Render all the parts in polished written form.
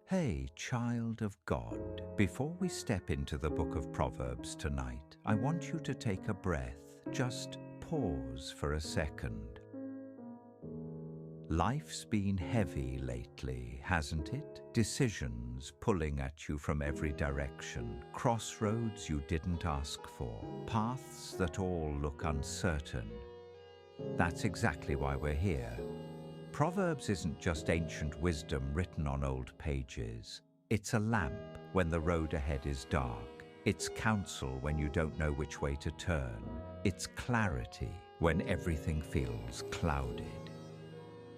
Hey, child of God, before we step into the book of Proverbs tonight, I want you to take a breath. Just pause for a second. Life's been heavy lately, hasn't it? Decisions pulling at you from every direction, crossroads you didn't ask for, paths that all look uncertain. That's exactly why we're here. Proverbs isn't just ancient wisdom written on old pages. It's a lamp when the road ahead is dark. It's counsel when you don't know which way to turn. It's clarity when everything feels clouded.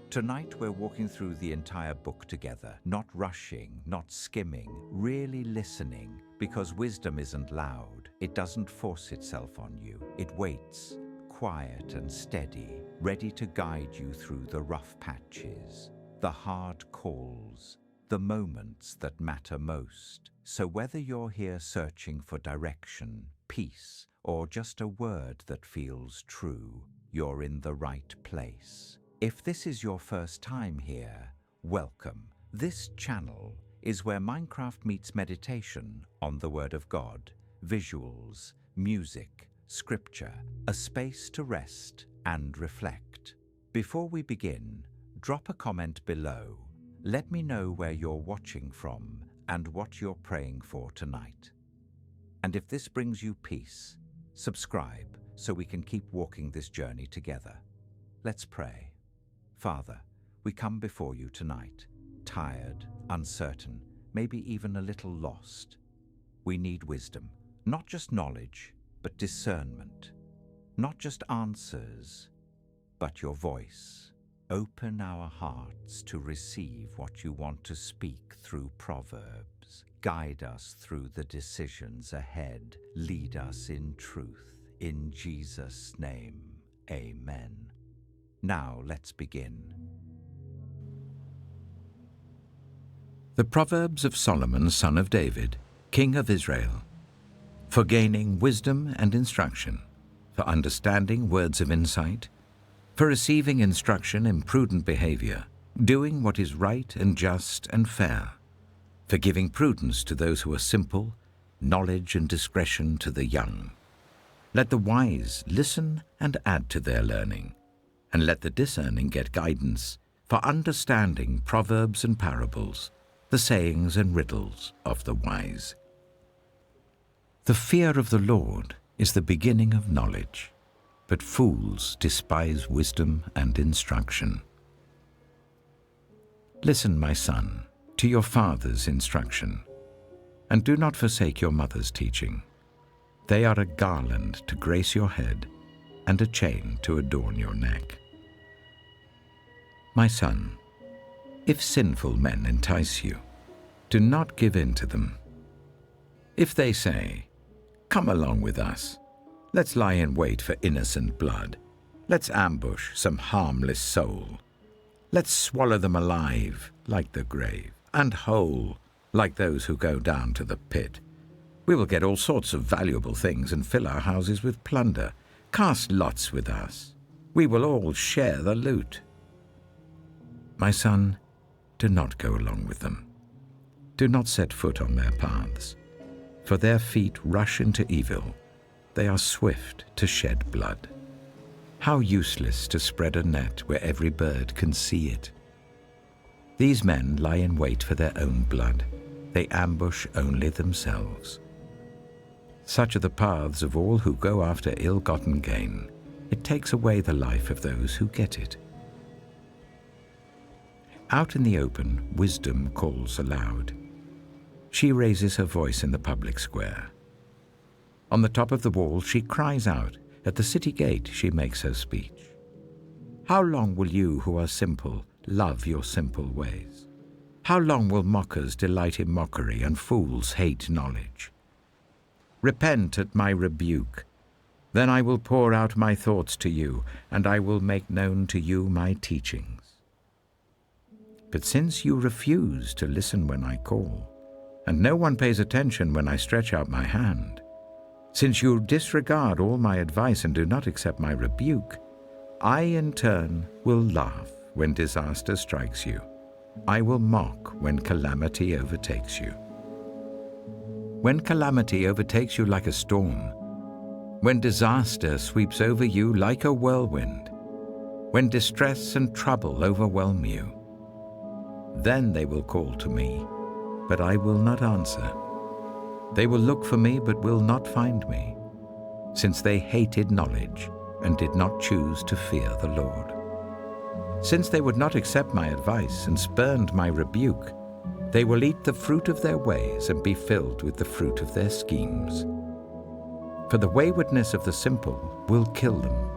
Tonight we're walking through the entire book together, not rushing, not skimming, really listening, because wisdom isn't loud. It doesn't force itself on you. It waits, quiet and steady, ready to guide you through the rough patches, the hard calls, the moments that matter most. So whether you're here searching for direction, peace, or just a word that feels true, you're in the right place. If this is your first time here, welcome. This channel is where Minecraft meets meditation on the Word of God, visuals, music, Scripture, a space to rest and reflect. Before we begin, drop a comment below. Let me know where you're watching from and what you're praying for tonight. And if this brings you peace, subscribe so we can keep walking this journey together. Let's pray. Father, we come before you tonight, tired, uncertain, maybe even a little lost. We need wisdom, not just knowledge, but discernment, not just answers, but your voice. Open our hearts to receive what you want to speak through Proverbs. Guide us through the decisions ahead. Lead us in truth. In Jesus' name, amen. Now let's begin. The Proverbs of Solomon, son of David, king of Israel. For gaining wisdom and instruction, for understanding words of insight, for receiving instruction in prudent behavior, doing what is right and just and fair, for giving prudence to those who are simple, knowledge and discretion to the young. Let the wise listen and add to their learning, and let the discerning get guidance, for understanding proverbs and parables, the sayings and riddles of the wise. The fear of the Lord is the beginning of knowledge, but fools despise wisdom and instruction. Listen, my son, to your father's instruction, and do not forsake your mother's teaching. They are a garland to grace your head and a chain to adorn your neck. My son, if sinful men entice you, do not give in to them. If they say, "Come along with us. Let's lie in wait for innocent blood. Let's ambush some harmless soul. Let's swallow them alive like the grave, and whole like those who go down to the pit. We will get all sorts of valuable things and fill our houses with plunder. Cast lots with us. We will all share the loot." My son, do not go along with them. Do not set foot on their paths, for their feet rush into evil. They are swift to shed blood. How useless to spread a net where every bird can see it. These men lie in wait for their own blood. They ambush only themselves. Such are the paths of all who go after ill-gotten gain. It takes away the life of those who get it. Out in the open, wisdom calls aloud. She raises her voice in the public square. On the top of the wall, she cries out. At the city gate, she makes her speech. How long will you who are simple love your simple ways? How long will mockers delight in mockery and fools hate knowledge? Repent at my rebuke. Then I will pour out my thoughts to you, and I will make known to you my teachings. But since you refuse to listen when I call, and no one pays attention when I stretch out my hand, Since you disregard all my advice and do not accept my rebuke, I in turn will laugh when disaster strikes you. I will mock when calamity overtakes you. When calamity overtakes you like a storm, when disaster sweeps over you like a whirlwind, when distress and trouble overwhelm you, then they will call to me, but I will not answer. They will look for me, but will not find me, since they hated knowledge and did not choose to fear the Lord. Since they would not accept my advice and spurned my rebuke, they will eat the fruit of their ways and be filled with the fruit of their schemes. For the waywardness of the simple will kill them,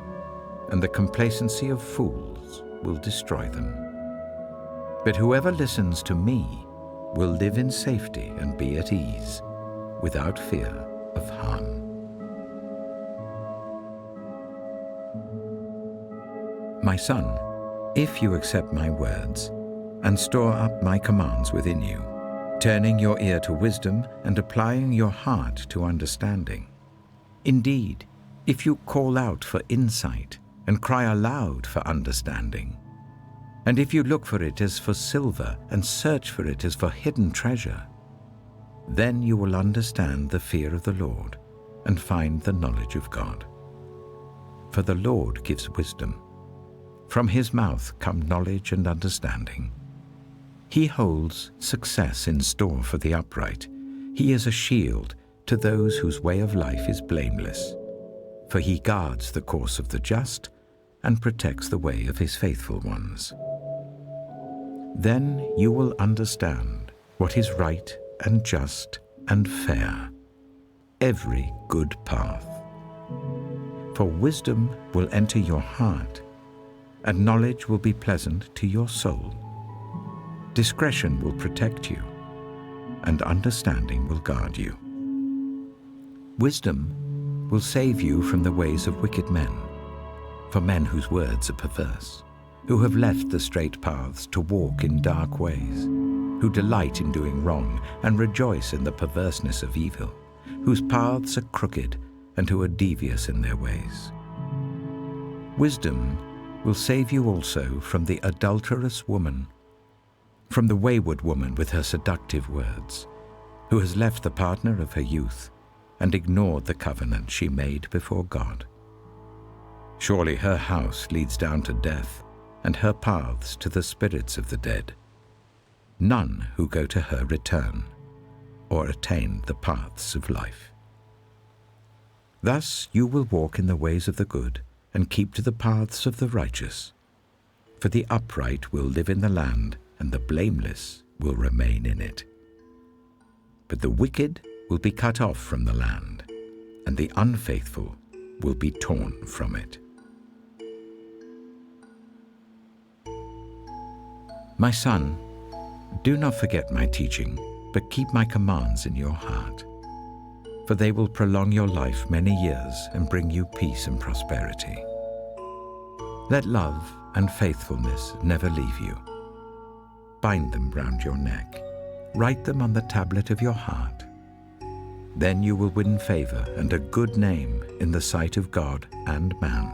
and the complacency of fools will destroy them. But whoever listens to me will live in safety and be at ease, without fear of harm. My son, if you accept my words and store up my commands within you, turning your ear to wisdom and applying your heart to understanding. Indeed, if you call out for insight and cry aloud for understanding, and if you look for it as for silver and search for it as for hidden treasure, then you will understand the fear of the Lord and find the knowledge of God. For the Lord gives wisdom. From his mouth come knowledge and understanding. He holds success in store for the upright. He is a shield to those whose way of life is blameless. For he guards the course of the just and protects the way of his faithful ones. Then you will understand what is right and just and fair, every good path. For wisdom will enter your heart, and knowledge will be pleasant to your soul. Discretion will protect you, and understanding will guard you. Wisdom will save you from the ways of wicked men, for men whose words are perverse, who have left the straight paths to walk in dark ways, who delight in doing wrong and rejoice in the perverseness of evil, whose paths are crooked and who are devious in their ways. Wisdom will save you also from the adulterous woman, from the wayward woman with her seductive words, who has left the partner of her youth and ignored the covenant she made before God. Surely her house leads down to death, and her paths to the spirits of the dead. None who go to her return or attain the paths of life. Thus you will walk in the ways of the good and keep to the paths of the righteous. For the upright will live in the land, and the blameless will remain in it. But the wicked will be cut off from the land, and the unfaithful will be torn from it. My son, do not forget my teaching, but keep my commands in your heart. For they will prolong your life many years and bring you peace and prosperity. Let love and faithfulness never leave you. Bind them round your neck. Write them on the tablet of your heart. Then you will win favor and a good name in the sight of God and man.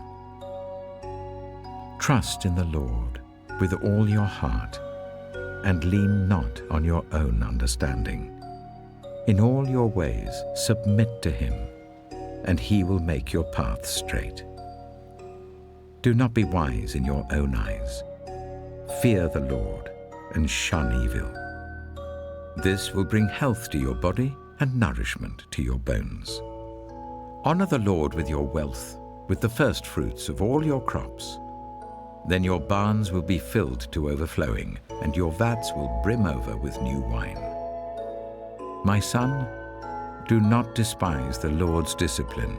Trust in the Lord with all your heart, and lean not on your own understanding. In all your ways submit to him, and he will make your paths straight. Do not be wise in your own eyes. Fear the Lord and shun evil. This will bring health to your body and nourishment to your bones. Honor the Lord with your wealth, with the first fruits of all your crops. Then your barns will be filled to overflowing, and your vats will brim over with new wine. My son, do not despise the Lord's discipline,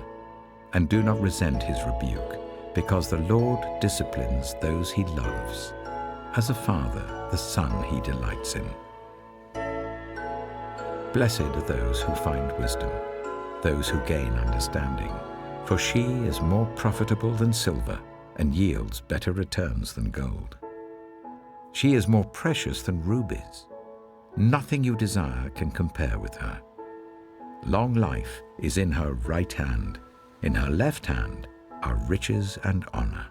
and do not resent his rebuke, because the Lord disciplines those he loves, as a father the son he delights in. Blessed are those who find wisdom, those who gain understanding, for she is more profitable than silver and yields better returns than gold. She is more precious than rubies. Nothing you desire can compare with her. Long life is in her right hand. In her left hand are riches and honor.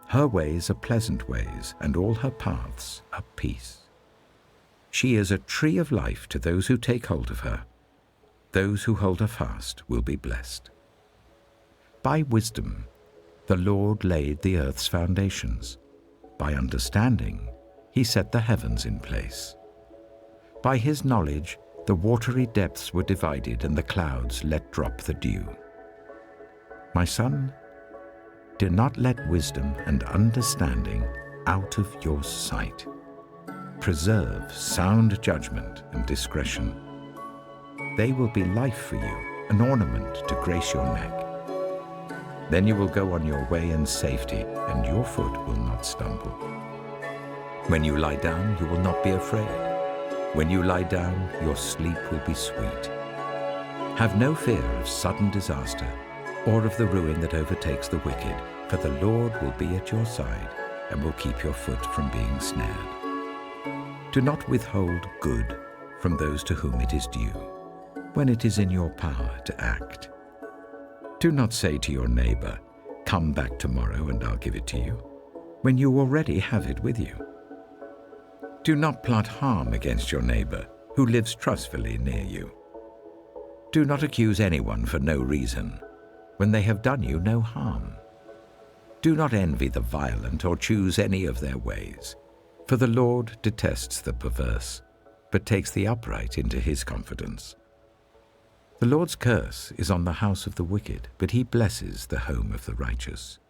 Her ways are pleasant ways, and all her paths are peace. She is a tree of life to those who take hold of her. Those who hold her fast will be blessed. By wisdom, the Lord laid the earth's foundations. By understanding, he set the heavens in place. By his knowledge, the watery depths were divided, and the clouds let drop the dew. My son, do not let wisdom and understanding out of your sight. Preserve sound judgment and discretion. They will be life for you, an ornament to grace your neck. Then you will go on your way in safety, and your foot will not stumble. When you lie down, you will not be afraid. When you lie down, your sleep will be sweet. Have no fear of sudden disaster or of the ruin that overtakes the wicked, for the Lord will be at your side and will keep your foot from being snared. Do not withhold good from those to whom it is due, when it is in your power to act. Do not say to your neighbor, "Come back tomorrow and I'll give it to you," when you already have it with you. Do not plot harm against your neighbor who lives trustfully near you. Do not accuse anyone for no reason, when they have done you no harm. Do not envy the violent or choose any of their ways, for the Lord detests the perverse, but takes the upright into his confidence. The Lord's curse is on the house of the wicked, but he blesses the home of the righteous.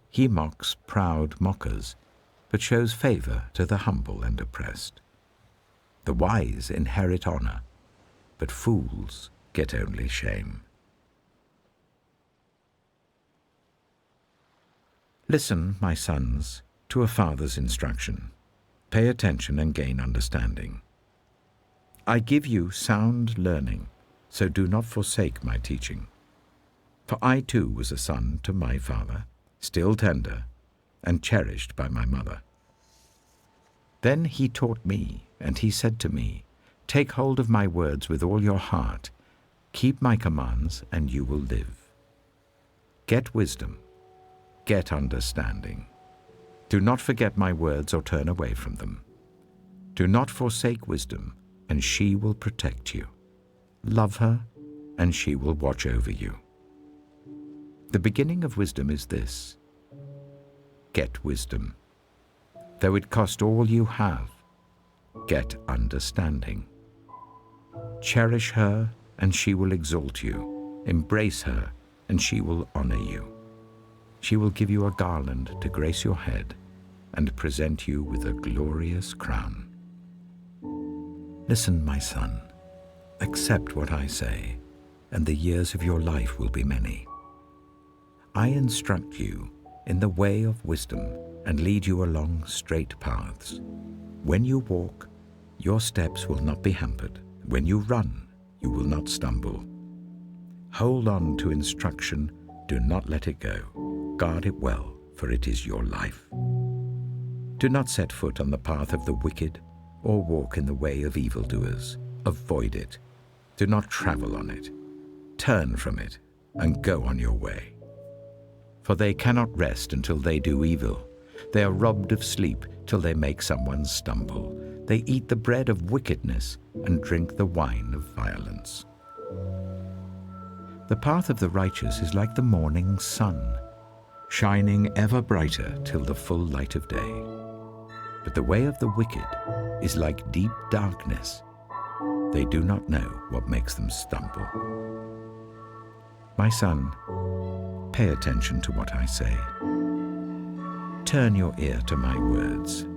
He mocks proud mockers, but shows favor to the humble and oppressed. The wise inherit honor, but fools get only shame. Listen, my sons, to a father's instruction. Pay attention and gain understanding. I give you sound learning, so do not forsake my teaching. For I too was a son to my father, still tender, and cherished by my mother. Then he taught me, and he said to me, "Take hold of my words with all your heart. Keep my commands, and you will live. Get wisdom, get understanding. Do not forget my words or turn away from them. Do not forsake wisdom, and she will protect you. Love her, and she will watch over you. The beginning of wisdom is this: get wisdom. Though it cost all you have, get understanding. Cherish her, and she will exalt you. Embrace her, and she will honor you. She will give you a garland to grace your head and present you with a glorious crown. Listen, my son, accept what I say, and the years of your life will be many. I instruct you in the way of wisdom and lead you along straight paths. When you walk, your steps will not be hampered. When you run, you will not stumble. Hold on to instruction, do not let it go. Guard it well, for it is your life. Do not set foot on the path of the wicked, or walk in the way of evildoers. Avoid it. Do not travel on it. Turn from it, and go on your way. For they cannot rest until they do evil. They are robbed of sleep till they make someone stumble. They eat the bread of wickedness and drink the wine of violence. The path of the righteous is like the morning sun, shining ever brighter till the full light of day. But the way of the wicked is like deep darkness. They do not know what makes them stumble. My son, pay attention to what I say. Turn your ear to my words.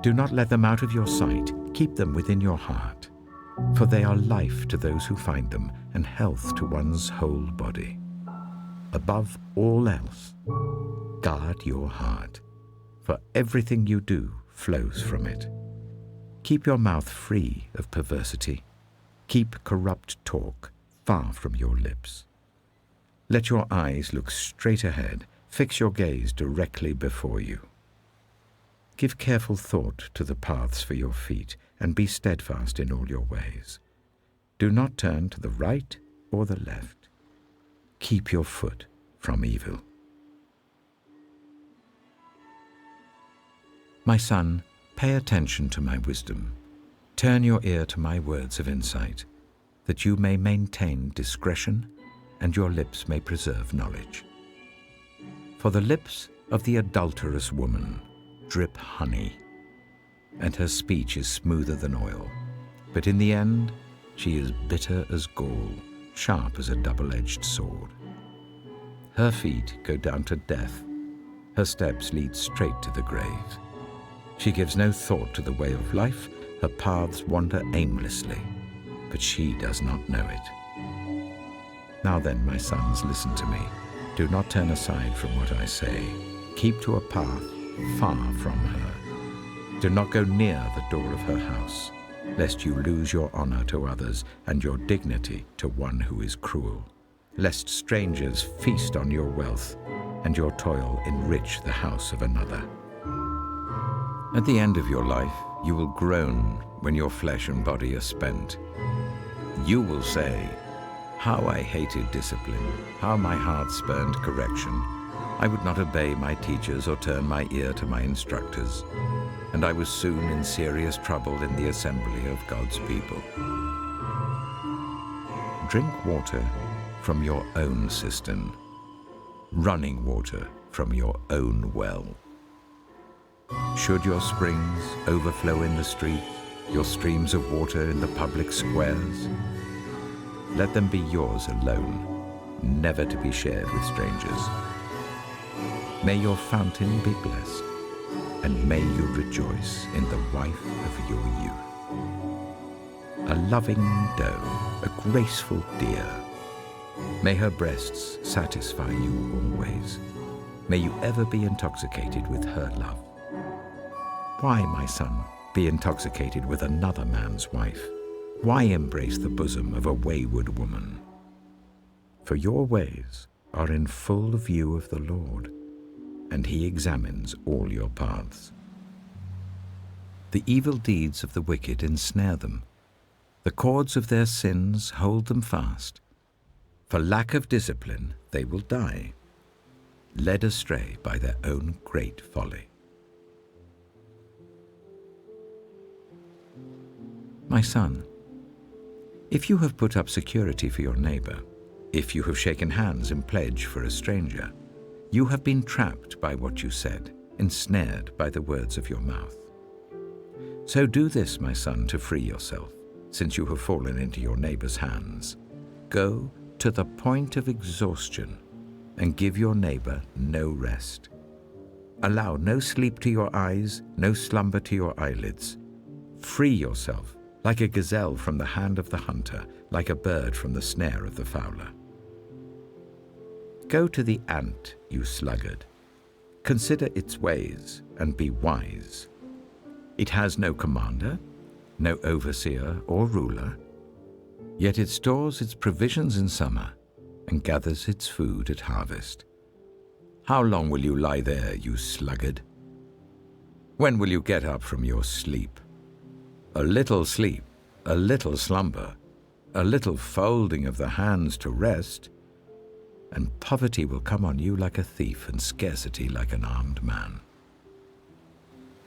Do not let them out of your sight. Keep them within your heart, for they are life to those who find them and health to one's whole body. Above all else, guard your heart, for everything you do flows from it. Keep your mouth free of perversity. Keep corrupt talk far from your lips. Let your eyes look straight ahead. Fix your gaze directly before you. Give careful thought to the paths for your feet, and be steadfast in all your ways. Do not turn to the right or the left. Keep your foot from evil. My son, pay attention to my wisdom. Turn your ear to my words of insight, that you may maintain discretion and your lips may preserve knowledge. For the lips of the adulterous woman drip honey, and her speech is smoother than oil. But in the end, she is bitter as gall, sharp as a double-edged sword. Her feet go down to death. Her steps lead straight to the grave. She gives no thought to the way of life. Her paths wander aimlessly, but she does not know it. Now then, my sons, listen to me. Do not turn aside from what I say. Keep to a path far from her. Do not go near the door of her house, lest you lose your honor to others and your dignity to one who is cruel, lest strangers feast on your wealth and your toil enrich the house of another. At the end of your life, you will groan when your flesh and body are spent. You will say, "How I hated discipline, how my heart spurned correction. I would not obey my teachers or turn my ear to my instructors, and I was soon in serious trouble in the assembly of God's people." Drink water from your own cistern, running water from your own well. Should your springs overflow in the street, your streams of water in the public squares, let them be yours alone, never to be shared with strangers. May your fountain be blessed, and may you rejoice in the wife of your youth. A loving doe, a graceful deer, may her breasts satisfy you always. May you ever be intoxicated with her love. Why, my son, be intoxicated with another man's wife? Why embrace the bosom of a wayward woman? For your ways are in full view of the Lord, and he examines all your paths. The evil deeds of the wicked ensnare them. The cords of their sins hold them fast. For lack of discipline, they will die, led astray by their own great folly. My son, if you have put up security for your neighbor, if you have shaken hands in pledge for a stranger, you have been trapped by what you said, ensnared by the words of your mouth. So do this, my son, to free yourself, since you have fallen into your neighbor's hands. Go to the point of exhaustion and give your neighbor no rest. Allow no sleep to your eyes, no slumber to your eyelids. Free yourself like a gazelle from the hand of the hunter, like a bird from the snare of the fowler. Go to the ant, you sluggard. Consider its ways and be wise. It has no commander, no overseer or ruler, yet it stores its provisions in summer and gathers its food at harvest. How long will you lie there, you sluggard? When will you get up from your sleep? A little sleep, a little slumber, a little folding of the hands to rest, and poverty will come on you like a thief and scarcity like an armed man.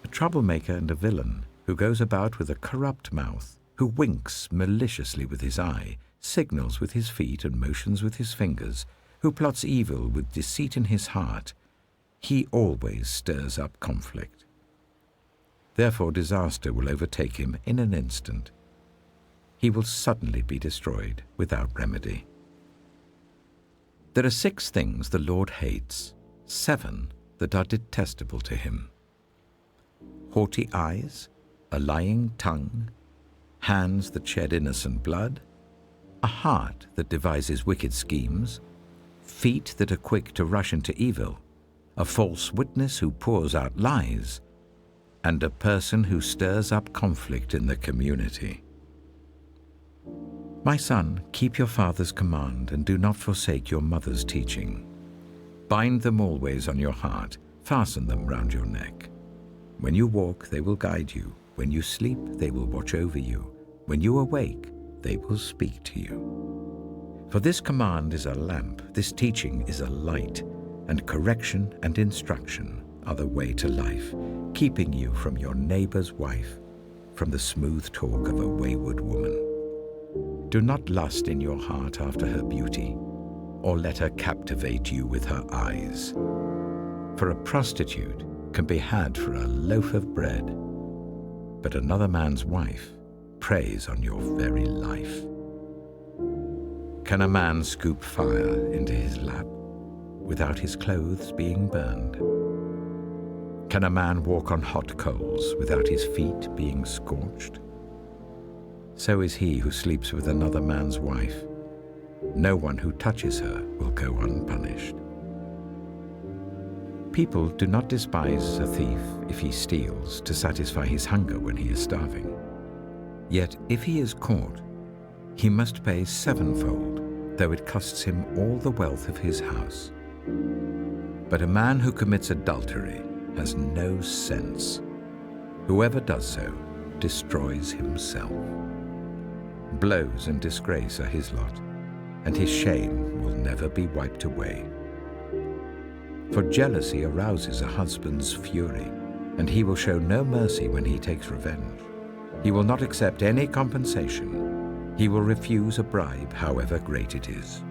A troublemaker and a villain who goes about with a corrupt mouth, who winks maliciously with his eye, signals with his feet and motions with his fingers, who plots evil with deceit in his heart, he always stirs up conflict. Therefore disaster will overtake him in an instant. He will suddenly be destroyed without remedy. There are 6 things the Lord hates, 7 that are detestable to him: haughty eyes, a lying tongue, hands that shed innocent blood, a heart that devises wicked schemes, feet that are quick to rush into evil, a false witness who pours out lies, and a person who stirs up conflict in the community. My son, keep your father's command and do not forsake your mother's teaching. Bind them always on your heart, fasten them round your neck. When you walk, they will guide you. When you sleep, they will watch over you. When you awake, they will speak to you. For this command is a lamp, this teaching is a light, and correction and instruction are the way to life, keeping you from your neighbor's wife, from the smooth talk of a wayward woman. Do not lust in your heart after her beauty, or let her captivate you with her eyes. For a prostitute can be had for a loaf of bread, but another man's wife preys on your very life. Can a man scoop fire into his lap without his clothes being burned? Can a man walk on hot coals without his feet being scorched? So is he who sleeps with another man's wife. No one who touches her will go unpunished. People do not despise a thief if he steals to satisfy his hunger when he is starving. Yet if he is caught, he must pay sevenfold, though it costs him all the wealth of his house. But a man who commits adultery has no sense. Whoever does so destroys himself. Blows and disgrace are his lot, and his shame will never be wiped away. For jealousy arouses a husband's fury, and he will show no mercy when he takes revenge. He will not accept any compensation. He will refuse a bribe, however great it is.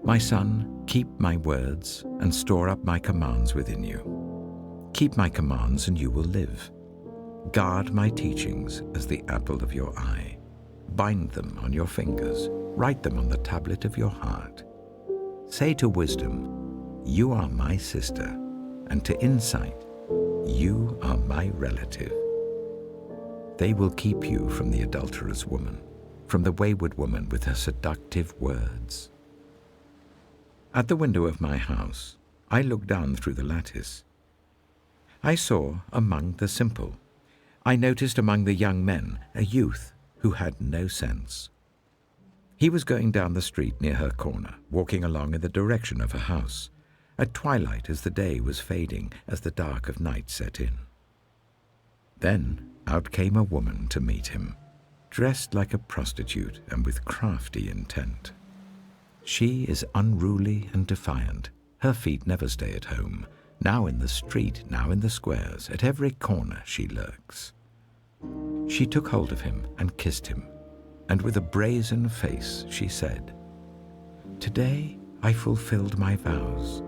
My son, keep my words and store up my commands within you. Keep my commands and you will live. Guard my teachings as the apple of your eye. Bind them on your fingers. Write them on the tablet of your heart. Say to wisdom, you are my sister, and to insight, you are my relative. They will keep you from the adulterous woman, from the wayward woman with her seductive words. At the window of my house, I looked down through the lattice. I saw among the simple, I noticed among the young men a youth who had no sense. He was going down the street near her corner, walking along in the direction of her house, at twilight as the day was fading, as the dark of night set in. Then out came a woman to meet him, dressed like a prostitute and with crafty intent. She is unruly and defiant. Her feet never stay at home. Now in the street, now in the squares, at every corner she lurks. She took hold of him and kissed him, and with a brazen face she said, "Today I fulfilled my vows,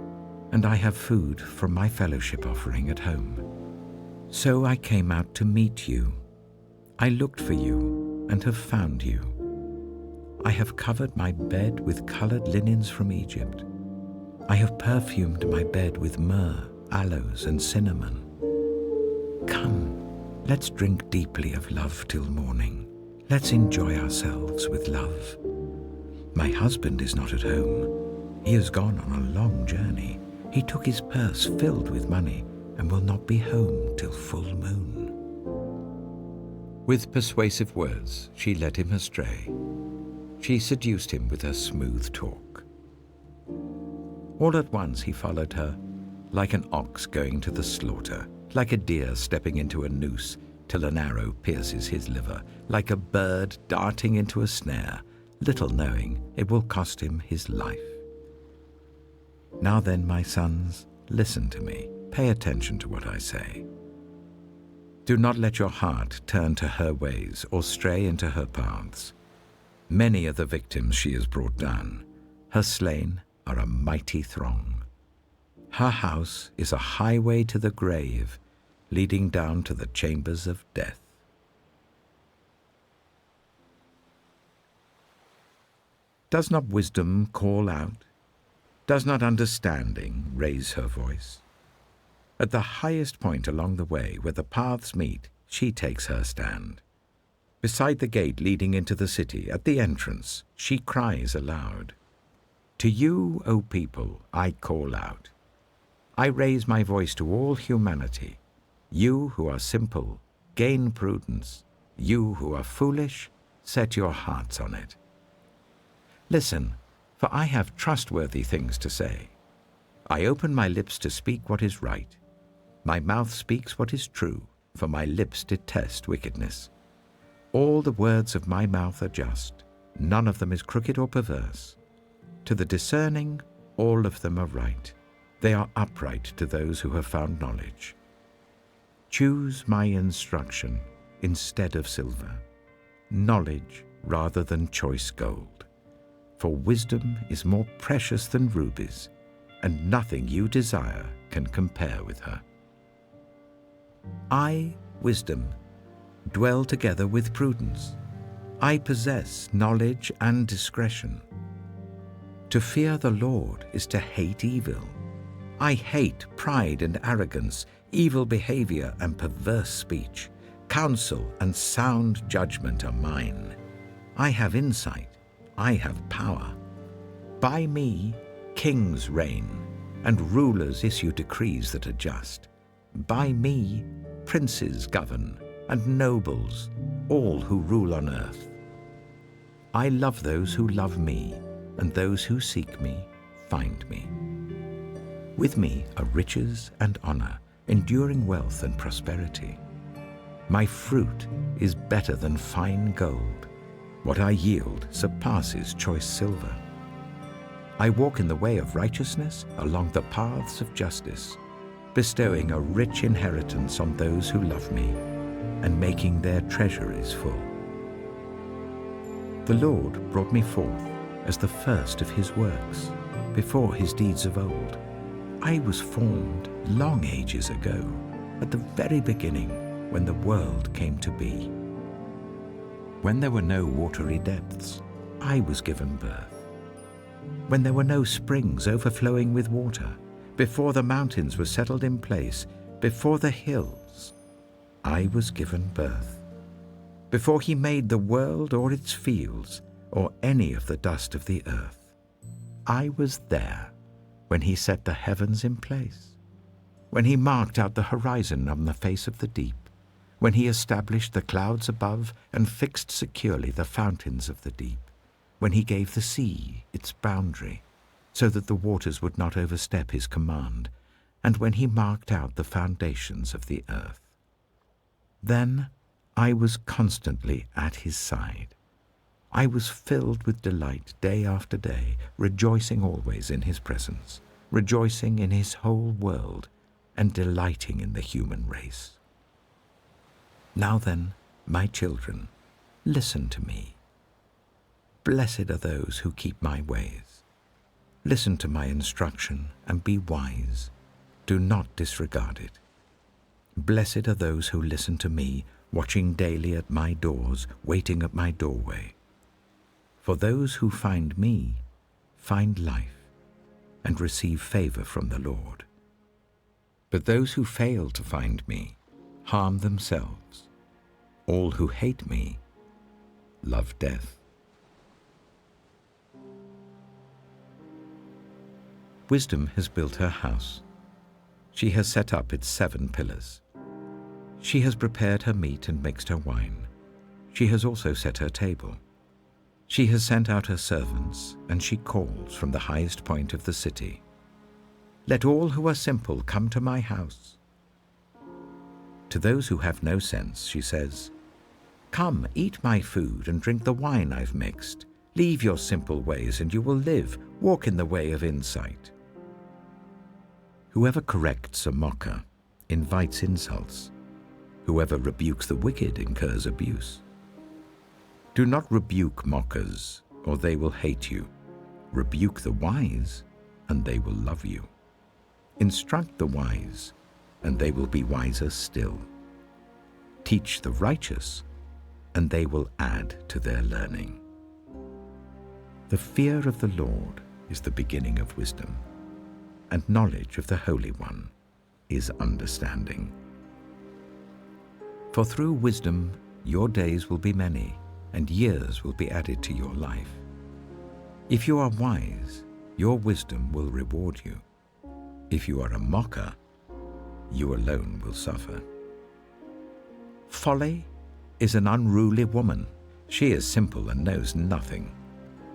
and I have food from my fellowship offering at home. So I came out to meet you. I looked for you and have found you. I have covered my bed with colored linens from Egypt. I have perfumed my bed with myrrh, aloes, and cinnamon. Come, let's drink deeply of love till morning. Let's enjoy ourselves with love. My husband is not at home. He has gone on a long journey. He took his purse filled with money and will not be home till full moon." With persuasive words, she led him astray. She seduced him with her smooth talk. All at once he followed her, like an ox going to the slaughter, like a deer stepping into a noose till an arrow pierces his liver, like a bird darting into a snare, little knowing it will cost him his life. Now then, my sons, listen to me. Pay attention to what I say. Do not let your heart turn to her ways or stray into her paths. Many are the victims she has brought down. Her slain are a mighty throng. Her house is a highway to the grave, leading down to the chambers of death. Does not wisdom call out? Does not understanding raise her voice? At the highest point along the way where the paths meet, she takes her stand. Beside the gate leading into the city, at the entrance, she cries aloud. To you, O people, I call out. I raise my voice to all humanity. You who are simple, gain prudence. You who are foolish, set your hearts on it. Listen, for I have trustworthy things to say. I open my lips to speak what is right. My mouth speaks what is true, for my lips detest wickedness. All the words of my mouth are just, none of them is crooked or perverse. To the discerning, all of them are right. They are upright to those who have found knowledge. Choose my instruction instead of silver, knowledge rather than choice gold. For wisdom is more precious than rubies, and nothing you desire can compare with her. I, wisdom, dwell together with prudence. I possess knowledge and discretion. To fear the Lord is to hate evil. I hate pride and arrogance, evil behavior and perverse speech. Counsel and sound judgment are mine. I have insight. I have power. By me, kings reign, and rulers issue decrees that are just. By me, princes govern, and nobles, all who rule on earth. I love those who love me, and those who seek me find me. With me are riches and honor, enduring wealth and prosperity. My fruit is better than fine gold. What I yield surpasses choice silver. I walk in the way of righteousness along the paths of justice, bestowing a rich inheritance on those who love me, and making their treasuries full. The Lord brought me forth as the first of his works, before his deeds of old. I was formed long ages ago, at the very beginning, when the world came to be. When there were no watery depths, I was given birth. When there were no springs overflowing with water, before the mountains were settled in place, before the hills, I was given birth. Before he made the world or its fields, or any of the dust of the earth, I was there when he set the heavens in place, when he marked out the horizon on the face of the deep, when he established the clouds above and fixed securely the fountains of the deep, when he gave the sea its boundary, so that the waters would not overstep his command, and when he marked out the foundations of the earth. Then I was constantly at his side. I was filled with delight day after day, rejoicing always in his presence, rejoicing in his whole world, and delighting in the human race. Now then, my children, listen to me. Blessed are those who keep my ways. Listen to my instruction and be wise. Do not disregard it. Blessed are those who listen to me, watching daily at my doors, waiting at my doorway. For those who find me find life and receive favor from the Lord. But those who fail to find me harm themselves. All who hate me love death. Wisdom has built her house. She has set up its 7 pillars. She has prepared her meat and mixed her wine. She has also set her table. She has sent out her servants, and she calls from the highest point of the city. Let all who are simple come to my house. To those who have no sense, she says, come, eat my food and drink the wine I've mixed. Leave your simple ways and you will live. Walk in the way of insight. Whoever corrects a mocker invites insults. Whoever rebukes the wicked incurs abuse. Do not rebuke mockers, or they will hate you. Rebuke the wise, and they will love you. Instruct the wise, and they will be wiser still. Teach the righteous, and they will add to their learning. The fear of the Lord is the beginning of wisdom, and knowledge of the Holy One is understanding. For through wisdom your days will be many, and years will be added to your life. If you are wise, your wisdom will reward you. If you are a mocker, you alone will suffer. Folly is an unruly woman. She is simple and knows nothing.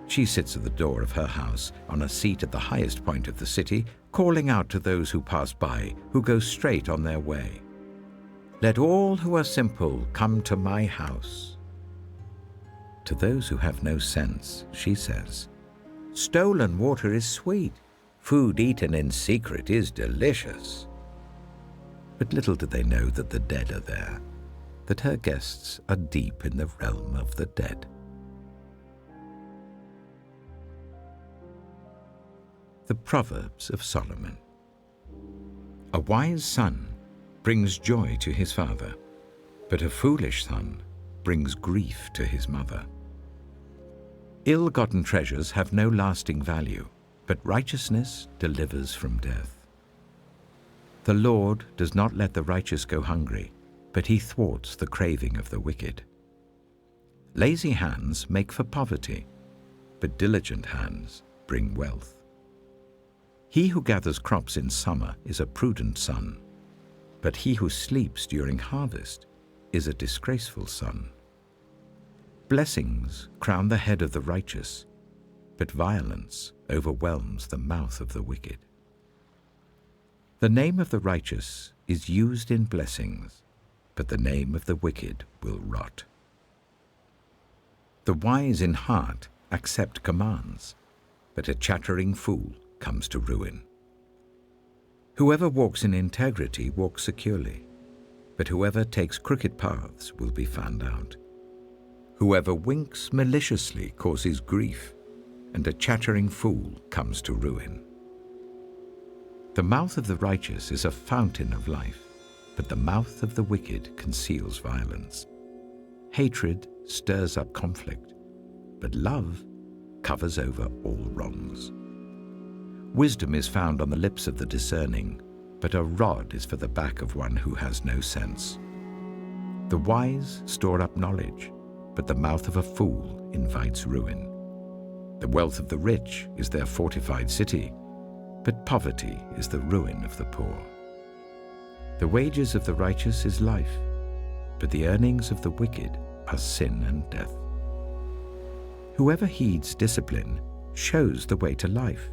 She sits at the door of her house, on a seat at the highest point of the city, calling out to those who pass by, who go straight on their way. Let all who are simple come to my house. To those who have no sense, she says, stolen water is sweet. Food eaten in secret is delicious. But little do they know that the dead are there, that her guests are deep in the realm of the dead. The Proverbs of Solomon. A wise son brings joy to his father, but a foolish son brings grief to his mother. Ill-gotten treasures have no lasting value, but righteousness delivers from death. The Lord does not let the righteous go hungry, but he thwarts the craving of the wicked. Lazy hands make for poverty, but diligent hands bring wealth. He who gathers crops in summer is a prudent son, but he who sleeps during harvest is a disgraceful son. Blessings crown the head of the righteous, but violence overwhelms the mouth of the wicked. The name of the righteous is used in blessings, but the name of the wicked will rot. The wise in heart accept commands, but a chattering fool comes to ruin. Whoever walks in integrity walks securely, but whoever takes crooked paths will be found out. Whoever winks maliciously causes grief, and a chattering fool comes to ruin. The mouth of the righteous is a fountain of life, but the mouth of the wicked conceals violence. Hatred stirs up conflict, but love covers over all wrongs. Wisdom is found on the lips of the discerning, but a rod is for the back of one who has no sense. The wise store up knowledge, but the mouth of a fool invites ruin. The wealth of the rich is their fortified city, but poverty is the ruin of the poor. The wages of the righteous is life, but the earnings of the wicked are sin and death. Whoever heeds discipline shows the way to life,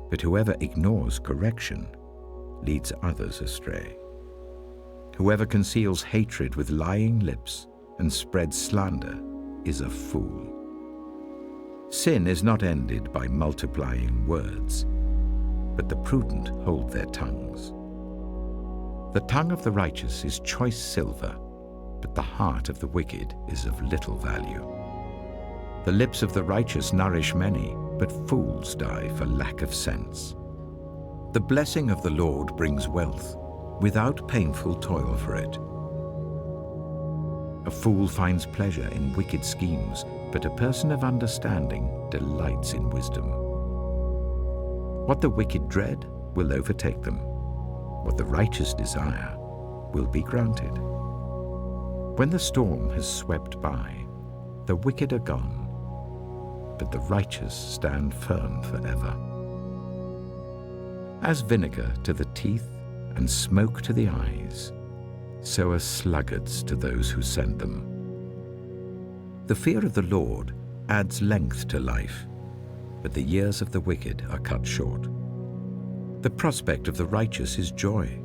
but whoever ignores correction leads others astray. Whoever conceals hatred with lying lips and spreads slander is a fool. Sin is not ended by multiplying words, but the prudent hold their tongues. The tongue of the righteous is choice silver, but the heart of the wicked is of little value. The lips of the righteous nourish many, but fools die for lack of sense. The blessing of the Lord brings wealth, without painful toil for it. A fool finds pleasure in wicked schemes, but a person of understanding delights in wisdom. What the wicked dread will overtake them. What the righteous desire will be granted. When the storm has swept by, the wicked are gone, but the righteous stand firm forever. As vinegar to the teeth and smoke to the eyes, so are sluggards to those who scent them. The fear of the Lord adds length to life, but the years of the wicked are cut short. The prospect of the righteous is joy,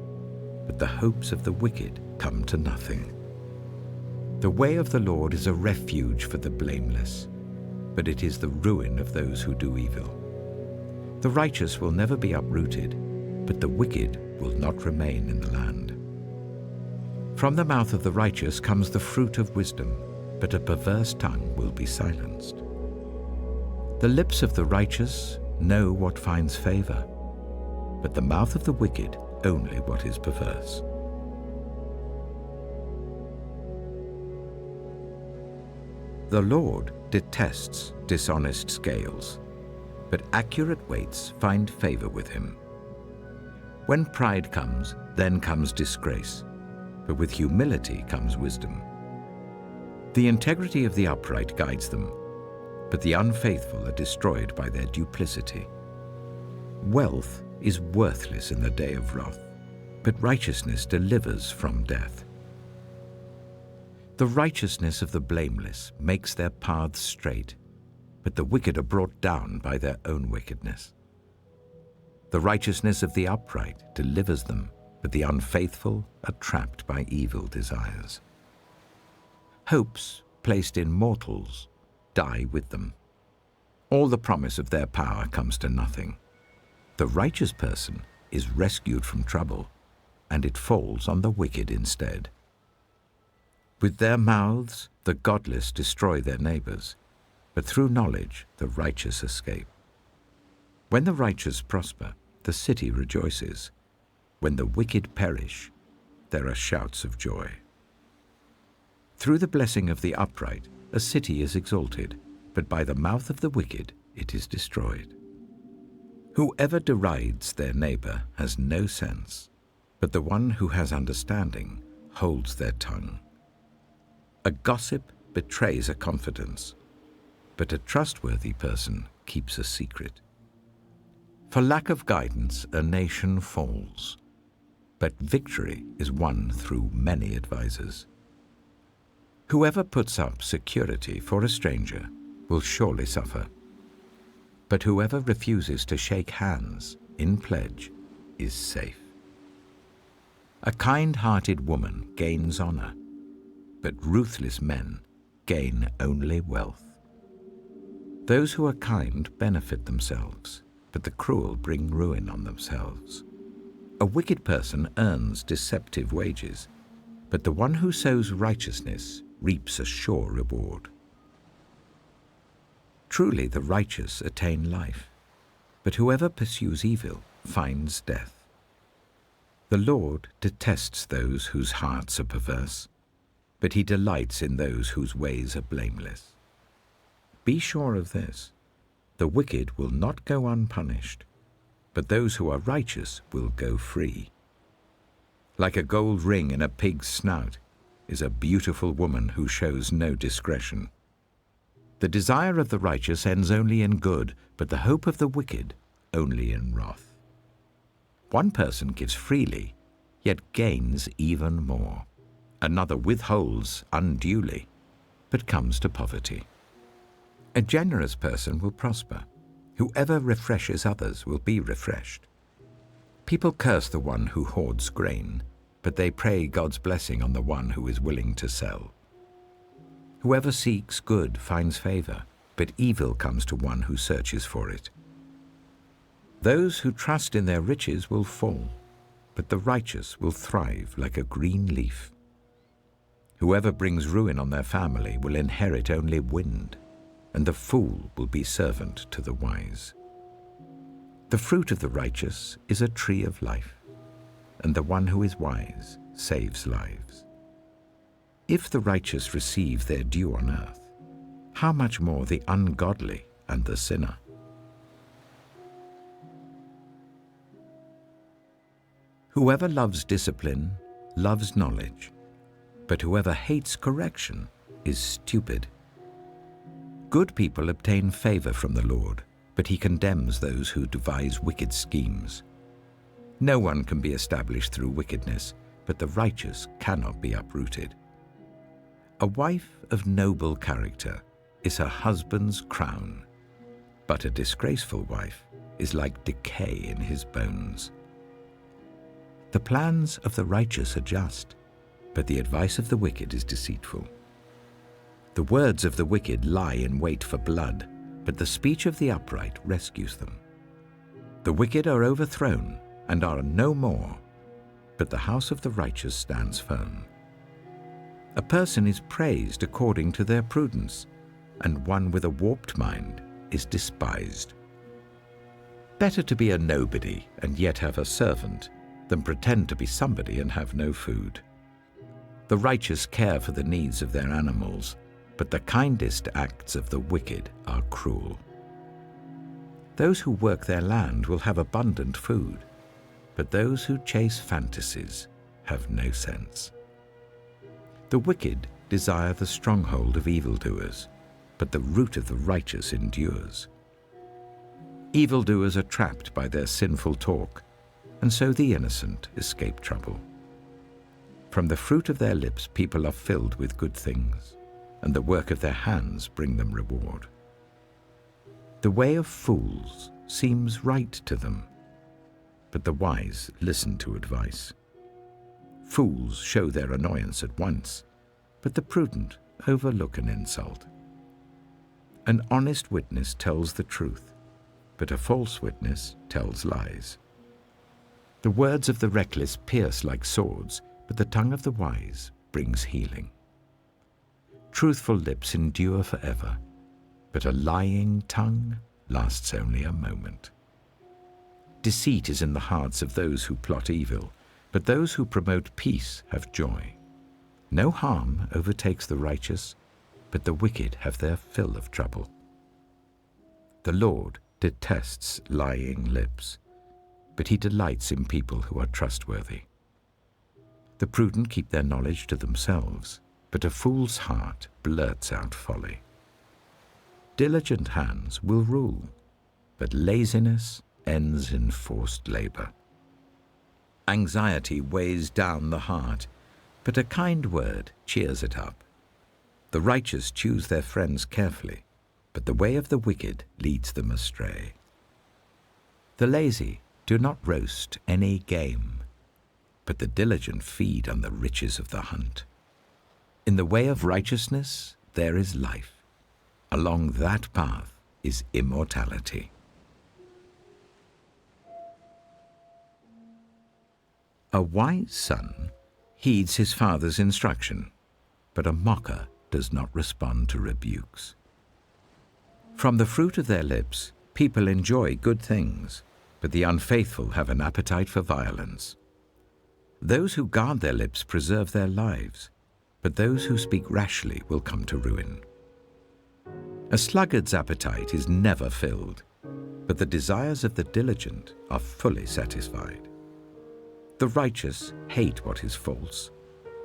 but the hopes of the wicked come to nothing. The way of the Lord is a refuge for the blameless, but it is the ruin of those who do evil. The righteous will never be uprooted, but the wicked will not remain in the land. From the mouth of the righteous comes the fruit of wisdom, but a perverse tongue will be silenced. The lips of the righteous know what finds favor, but the mouth of the wicked only what is perverse. The Lord detests dishonest scales, but accurate weights find favor with him. When pride comes, then comes disgrace, but with humility comes wisdom. The integrity of the upright guides them, but the unfaithful are destroyed by their duplicity. Wealth is worthless in the day of wrath, but righteousness delivers from death. The righteousness of the blameless makes their paths straight, but the wicked are brought down by their own wickedness. The righteousness of the upright delivers them, but the unfaithful are trapped by evil desires. Hopes placed in mortals die with them. All the promise of their power comes to nothing. The righteous person is rescued from trouble, and it falls on the wicked instead. With their mouths, the godless destroy their neighbors, but through knowledge, the righteous escape. When the righteous prosper, the city rejoices. When the wicked perish, there are shouts of joy. Through the blessing of the upright, a city is exalted, but by the mouth of the wicked it is destroyed. Whoever derides their neighbor has no sense, but the one who has understanding holds their tongue. A gossip betrays a confidence, but a trustworthy person keeps a secret. For lack of guidance, a nation falls, but victory is won through many advisers. Whoever puts up security for a stranger will surely suffer, but whoever refuses to shake hands in pledge is safe. A kind-hearted woman gains honor, but ruthless men gain only wealth. Those who are kind benefit themselves, but the cruel bring ruin on themselves. A wicked person earns deceptive wages, but the one who sows righteousness reaps a sure reward. Truly the righteous attain life, but whoever pursues evil finds death. The Lord detests those whose hearts are perverse, but he delights in those whose ways are blameless. Be sure of this, the wicked will not go unpunished, but those who are righteous will go free. Like a gold ring in a pig's snout is a beautiful woman who shows no discretion. The desire of the righteous ends only in good, but the hope of the wicked only in wrath. One person gives freely, yet gains even more. Another withholds unduly, but comes to poverty. A generous person will prosper. Whoever refreshes others will be refreshed. People curse the one who hoards grain, but they pray God's blessing on the one who is willing to sell. Whoever seeks good finds favor, but evil comes to one who searches for it. Those who trust in their riches will fall, but the righteous will thrive like a green leaf. Whoever brings ruin on their family will inherit only wind, and the fool will be servant to the wise. The fruit of the righteous is a tree of life, and the one who is wise saves lives. If the righteous receive their due on earth, how much more the ungodly and the sinner? Whoever loves discipline loves knowledge, but whoever hates correction is stupid. Good people obtain favor from the Lord, but he condemns those who devise wicked schemes. No one can be established through wickedness, but the righteous cannot be uprooted. A wife of noble character is her husband's crown, but a disgraceful wife is like decay in his bones. The plans of the righteous are just, but the advice of the wicked is deceitful. The words of the wicked lie in wait for blood, but the speech of the upright rescues them. The wicked are overthrown and are no more, but the house of the righteous stands firm. A person is praised according to their prudence, and one with a warped mind is despised. Better to be a nobody and yet have a servant than pretend to be somebody and have no food. The righteous care for the needs of their animals, but the kindest acts of the wicked are cruel. Those who work their land will have abundant food, but those who chase fantasies have no sense. The wicked desire the stronghold of evildoers, but the root of the righteous endures. Evildoers are trapped by their sinful talk, and so the innocent escape trouble. From the fruit of their lips people are filled with good things, and the work of their hands bring them reward. The way of fools seems right to them, but the wise listen to advice. Fools show their annoyance at once, but the prudent overlook an insult. An honest witness tells the truth, but a false witness tells lies. The words of the reckless pierce like swords, but the tongue of the wise brings healing. Truthful lips endure forever, but a lying tongue lasts only a moment. Deceit is in the hearts of those who plot evil, but those who promote peace have joy. No harm overtakes the righteous, but the wicked have their fill of trouble. The Lord detests lying lips, but he delights in people who are trustworthy. The prudent keep their knowledge to themselves, but a fool's heart blurts out folly. Diligent hands will rule, but laziness ends in forced labor. Anxiety weighs down the heart, but a kind word cheers it up. The righteous choose their friends carefully, but the way of the wicked leads them astray. The lazy do not roast any game, but the diligent feed on the riches of the hunt. In the way of righteousness there is life. Along that path is immortality. A wise son heeds his father's instruction, but a mocker does not respond to rebukes. From the fruit of their lips, people enjoy good things, but the unfaithful have an appetite for violence. Those who guard their lips preserve their lives, but those who speak rashly will come to ruin. A sluggard's appetite is never filled, but the desires of the diligent are fully satisfied. The righteous hate what is false,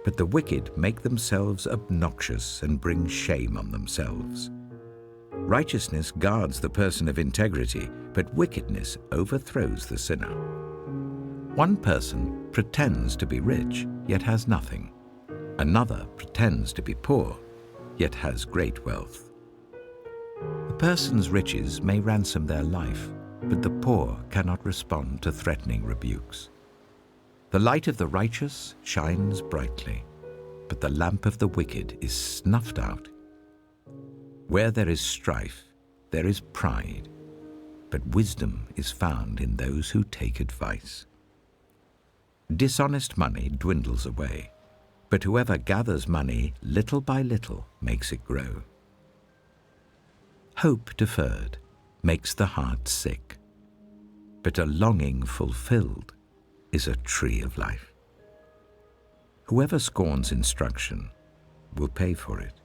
but the wicked make themselves obnoxious and bring shame on themselves. Righteousness guards the person of integrity, but wickedness overthrows the sinner. One person pretends to be rich, yet has nothing. Another pretends to be poor, yet has great wealth. The person's riches may ransom their life, but the poor cannot respond to threatening rebukes. The light of the righteous shines brightly, but the lamp of the wicked is snuffed out. Where there is strife, there is pride, but wisdom is found in those who take advice. Dishonest money dwindles away, but whoever gathers money little by little makes it grow. Hope deferred makes the heart sick, but a longing fulfilled is a tree of life. Whoever scorns instruction will pay for it,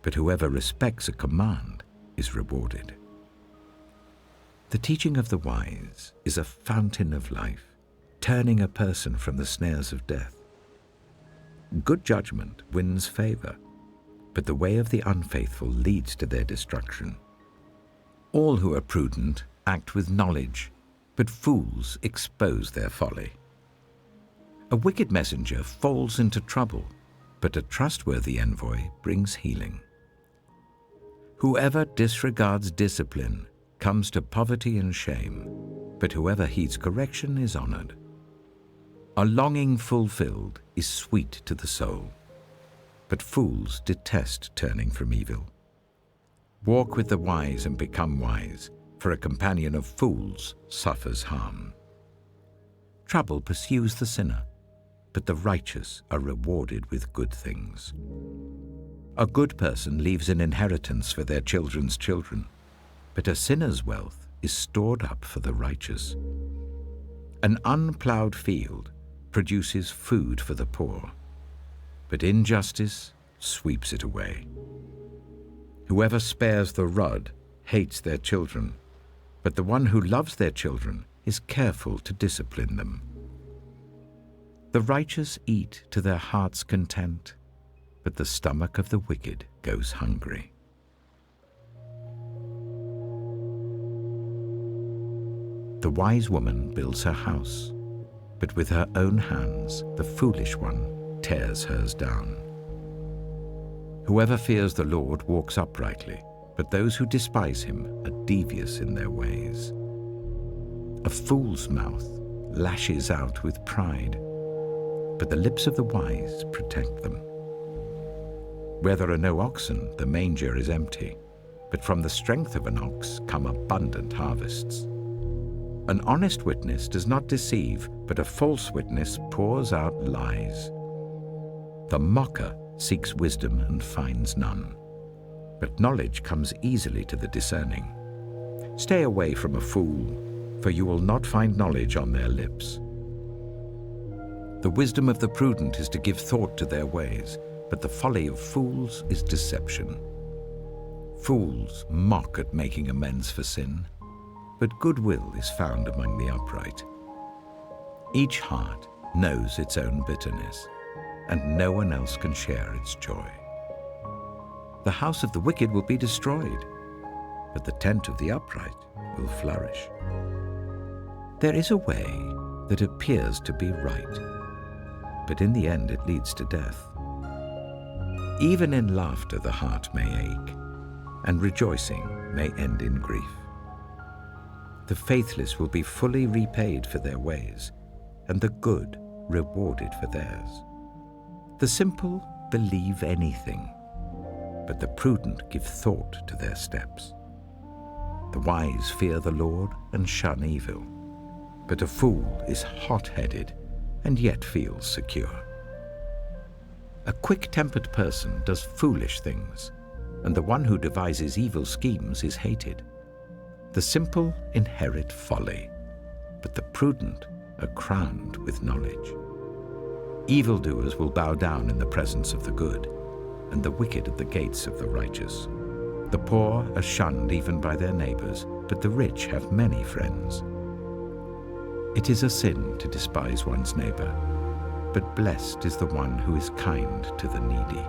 but whoever respects a command is rewarded. The teaching of the wise is a fountain of life, turning a person from the snares of death. Good judgment wins favor, but the way of the unfaithful leads to their destruction. All who are prudent act with knowledge, but fools expose their folly. A wicked messenger falls into trouble, but a trustworthy envoy brings healing. Whoever disregards discipline comes to poverty and shame, but whoever heeds correction is honored. A longing fulfilled is sweet to the soul, but fools detest turning from evil. Walk with the wise and become wise, for a companion of fools suffers harm. Trouble pursues the sinner, but the righteous are rewarded with good things. A good person leaves an inheritance for their children's children, but a sinner's wealth is stored up for the righteous. An unplowed field produces food for the poor, but injustice sweeps it away. Whoever spares the rod hates their children, but the one who loves their children is careful to discipline them. The righteous eat to their heart's content, but the stomach of the wicked goes hungry. The wise woman builds her house, but with her own hands the foolish one tears hers down. Whoever fears the Lord walks uprightly, but those who despise him are devious in their ways. A fool's mouth lashes out with pride, but the lips of the wise protect them. Where there are no oxen, the manger is empty, but from the strength of an ox come abundant harvests. An honest witness does not deceive, but a false witness pours out lies. The mocker seeks wisdom and finds none, but knowledge comes easily to the discerning. Stay away from a fool, for you will not find knowledge on their lips. The wisdom of the prudent is to give thought to their ways, but the folly of fools is deception. Fools mock at making amends for sin, but goodwill is found among the upright. Each heart knows its own bitterness, and no one else can share its joy. The house of the wicked will be destroyed, but the tent of the upright will flourish. There is a way that appears to be right, but in the end it leads to death. Even in laughter the heart may ache, and rejoicing may end in grief. The faithless will be fully repaid for their ways, and the good rewarded for theirs. The simple believe anything, but the prudent give thought to their steps. The wise fear the Lord and shun evil, but a fool is hot-headed and yet feels secure. A quick-tempered person does foolish things, and the one who devises evil schemes is hated. The simple inherit folly, but the prudent are crowned with knowledge. Evildoers will bow down in the presence of the good, and the wicked at the gates of the righteous. The poor are shunned even by their neighbors, but the rich have many friends. It is a sin to despise one's neighbor, but blessed is the one who is kind to the needy.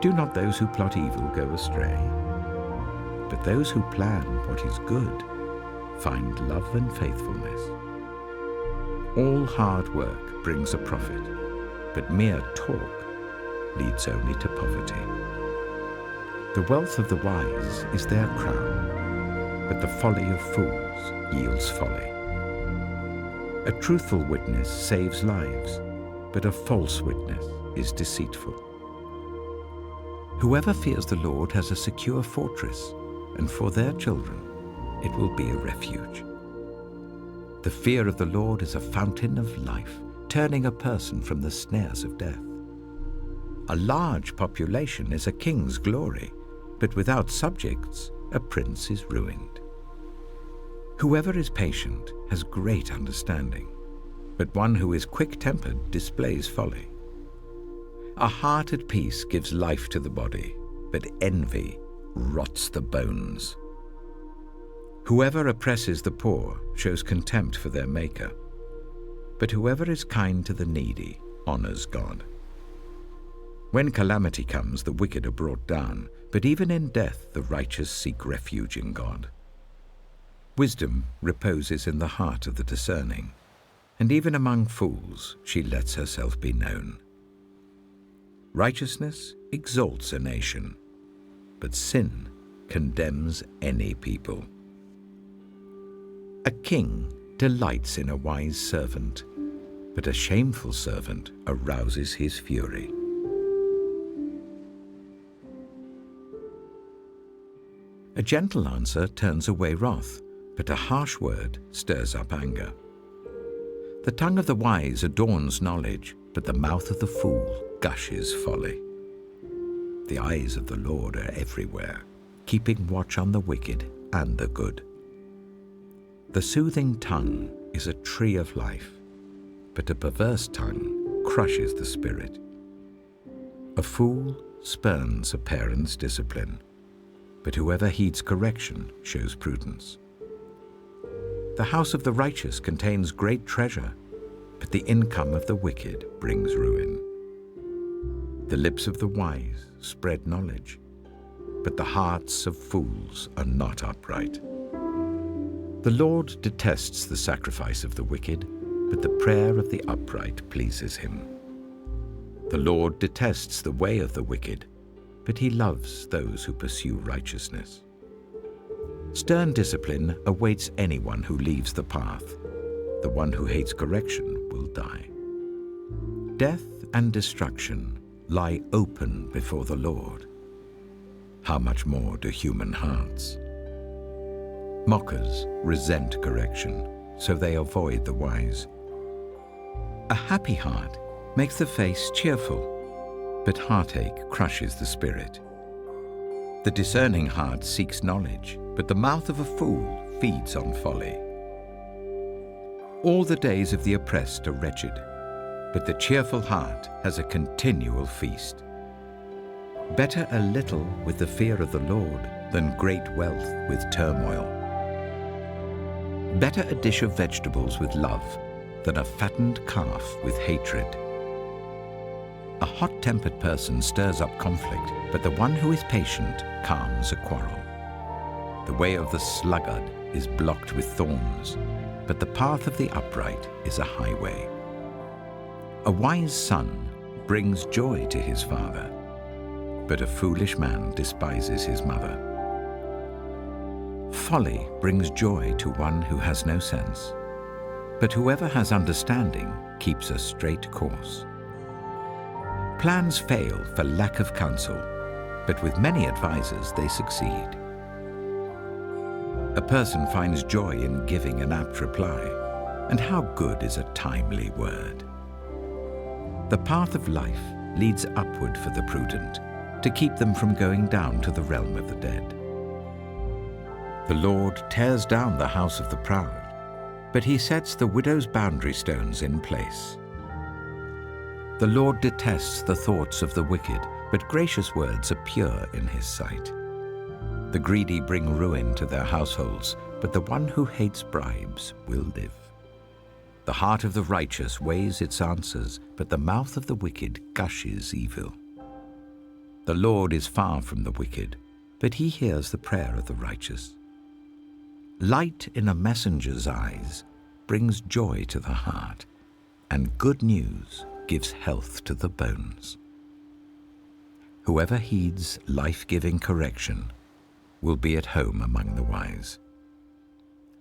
Do not those who plot evil go astray, but those who plan what is good find love and faithfulness. All hard work brings a profit, but mere talk leads only to poverty. The wealth of the wise is their crown, but the folly of fools yields folly. A truthful witness saves lives, but a false witness is deceitful. Whoever fears the Lord has a secure fortress, and for their children it will be a refuge. The fear of the Lord is a fountain of life, turning a person from the snares of death. A large population is a king's glory, but without subjects, a prince is ruined. Whoever is patient has great understanding, but one who is quick-tempered displays folly. A heart at peace gives life to the body, but envy rots the bones. Whoever oppresses the poor shows contempt for their Maker, but whoever is kind to the needy honors God. When calamity comes, the wicked are brought down, but even in death the righteous seek refuge in God. Wisdom reposes in the heart of the discerning, and even among fools she lets herself be known. Righteousness exalts a nation, but sin condemns any people. A king delights in a wise servant, but a shameful servant arouses his fury. A gentle answer turns away wrath, but a harsh word stirs up anger. The tongue of the wise adorns knowledge, but the mouth of the fool gushes folly. The eyes of the Lord are everywhere, keeping watch on the wicked and the good. The soothing tongue is a tree of life, but a perverse tongue crushes the spirit. A fool spurns a parent's discipline, but whoever heeds correction shows prudence. The house of the righteous contains great treasure, but the income of the wicked brings ruin. The lips of the wise spread knowledge, but the hearts of fools are not upright. The Lord detests the sacrifice of the wicked, but the prayer of the upright pleases him. The Lord detests the way of the wicked, but he loves those who pursue righteousness. Stern discipline awaits anyone who leaves the path. The one who hates correction will die. Death and destruction lie open before the Lord. How much more do human hearts? Mockers resent correction, so they avoid the wise. A happy heart makes the face cheerful, but heartache crushes the spirit. The discerning heart seeks knowledge, but the mouth of a fool feeds on folly. All the days of the oppressed are wretched, but the cheerful heart has a continual feast. Better a little with the fear of the Lord than great wealth with turmoil. Better a dish of vegetables with love than a fattened calf with hatred. A hot-tempered person stirs up conflict, but the one who is patient calms a quarrel. The way of the sluggard is blocked with thorns, but the path of the upright is a highway. A wise son brings joy to his father, but a foolish man despises his mother. Folly brings joy to one who has no sense, but whoever has understanding keeps a straight course. Plans fail for lack of counsel, but with many advisers they succeed. A person finds joy in giving an apt reply, and how good is a timely word. The path of life leads upward for the prudent, to keep them from going down to the realm of the dead. The Lord tears down the house of the proud, but he sets the widow's boundary stones in place. The Lord detests the thoughts of the wicked, but gracious words are pure in his sight. The greedy bring ruin to their households, but the one who hates bribes will live. The heart of the righteous weighs its answers, but the mouth of the wicked gushes evil. The Lord is far from the wicked, but he hears the prayer of the righteous. Light in a messenger's eyes brings joy to the heart, and good news gives health to the bones. Whoever heeds life-giving correction will be at home among the wise.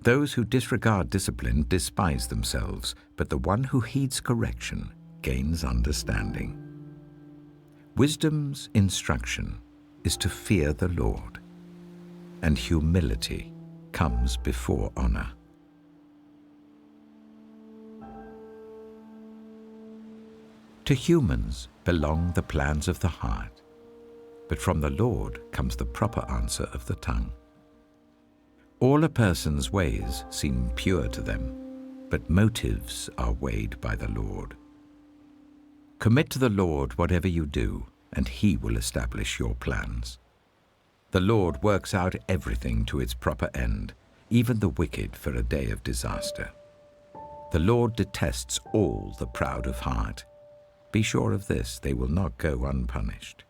Those who disregard discipline despise themselves, but the one who heeds correction gains understanding. Wisdom's instruction is to fear the Lord, and humility comes before honor. To humans belong the plans of the heart, but from the Lord comes the proper answer of the tongue. All a person's ways seem pure to them, but motives are weighed by the Lord. Commit to the Lord whatever you do, and he will establish your plans. The Lord works out everything to its proper end, even the wicked for a day of disaster. The Lord detests all the proud of heart. Be sure of this, they will not go unpunished.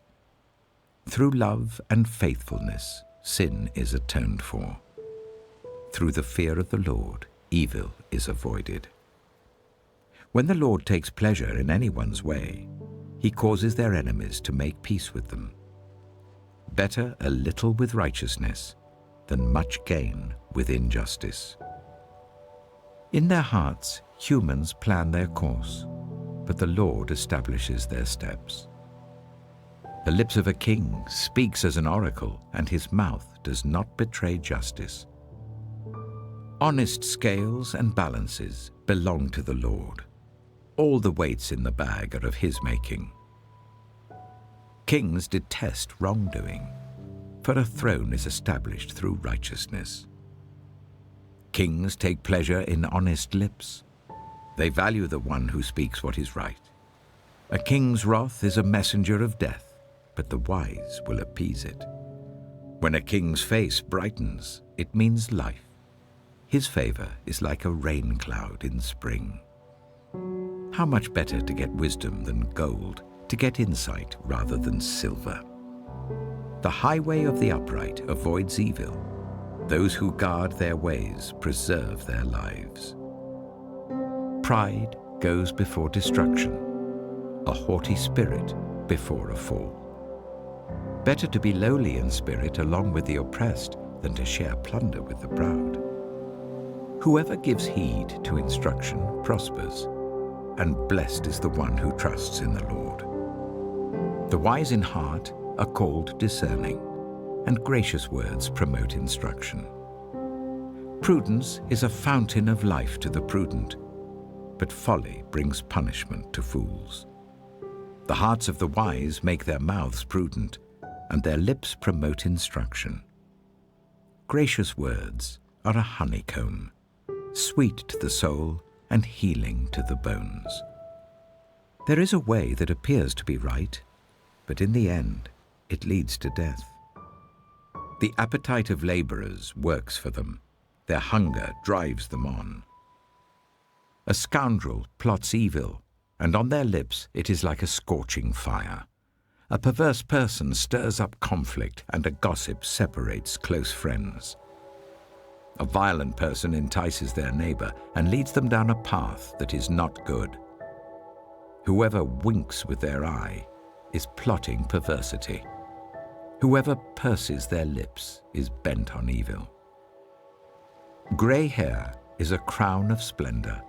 Through love and faithfulness, sin is atoned for. Through the fear of the Lord, evil is avoided. When the Lord takes pleasure in anyone's way, he causes their enemies to make peace with them. Better a little with righteousness than much gain with injustice. In their hearts, humans plan their course, but the Lord establishes their steps. The lips of a king speaks as an oracle, and his mouth does not betray justice. Honest scales and balances belong to the Lord. All the weights in the bag are of his making. Kings detest wrongdoing, for a throne is established through righteousness. Kings take pleasure in honest lips. They value the one who speaks what is right. A king's wrath is a messenger of death, but the wise will appease it. When a king's face brightens, it means life. His favor is like a rain cloud in spring. How much better to get wisdom than gold, to get insight rather than silver. The highway of the upright avoids evil. Those who guard their ways preserve their lives. Pride goes before destruction, a haughty spirit before a fall. Better to be lowly in spirit along with the oppressed than to share plunder with the proud. Whoever gives heed to instruction prospers, and blessed is the one who trusts in the Lord. The wise in heart are called discerning, and gracious words promote instruction. Prudence is a fountain of life to the prudent, but folly brings punishment to fools. The hearts of the wise make their mouths prudent, and their lips promote instruction. Gracious words are a honeycomb, sweet to the soul and healing to the bones. There is a way that appears to be right, but in the end it leads to death. The appetite of laborers works for them. Their hunger drives them on. A scoundrel plots evil, and on their lips it is like a scorching fire. A perverse person stirs up conflict, and a gossip separates close friends. A violent person entices their neighbor and leads them down a path that is not good. Whoever winks with their eye is plotting perversity. Whoever purses their lips is bent on evil. Grey hair is a crown of splendor.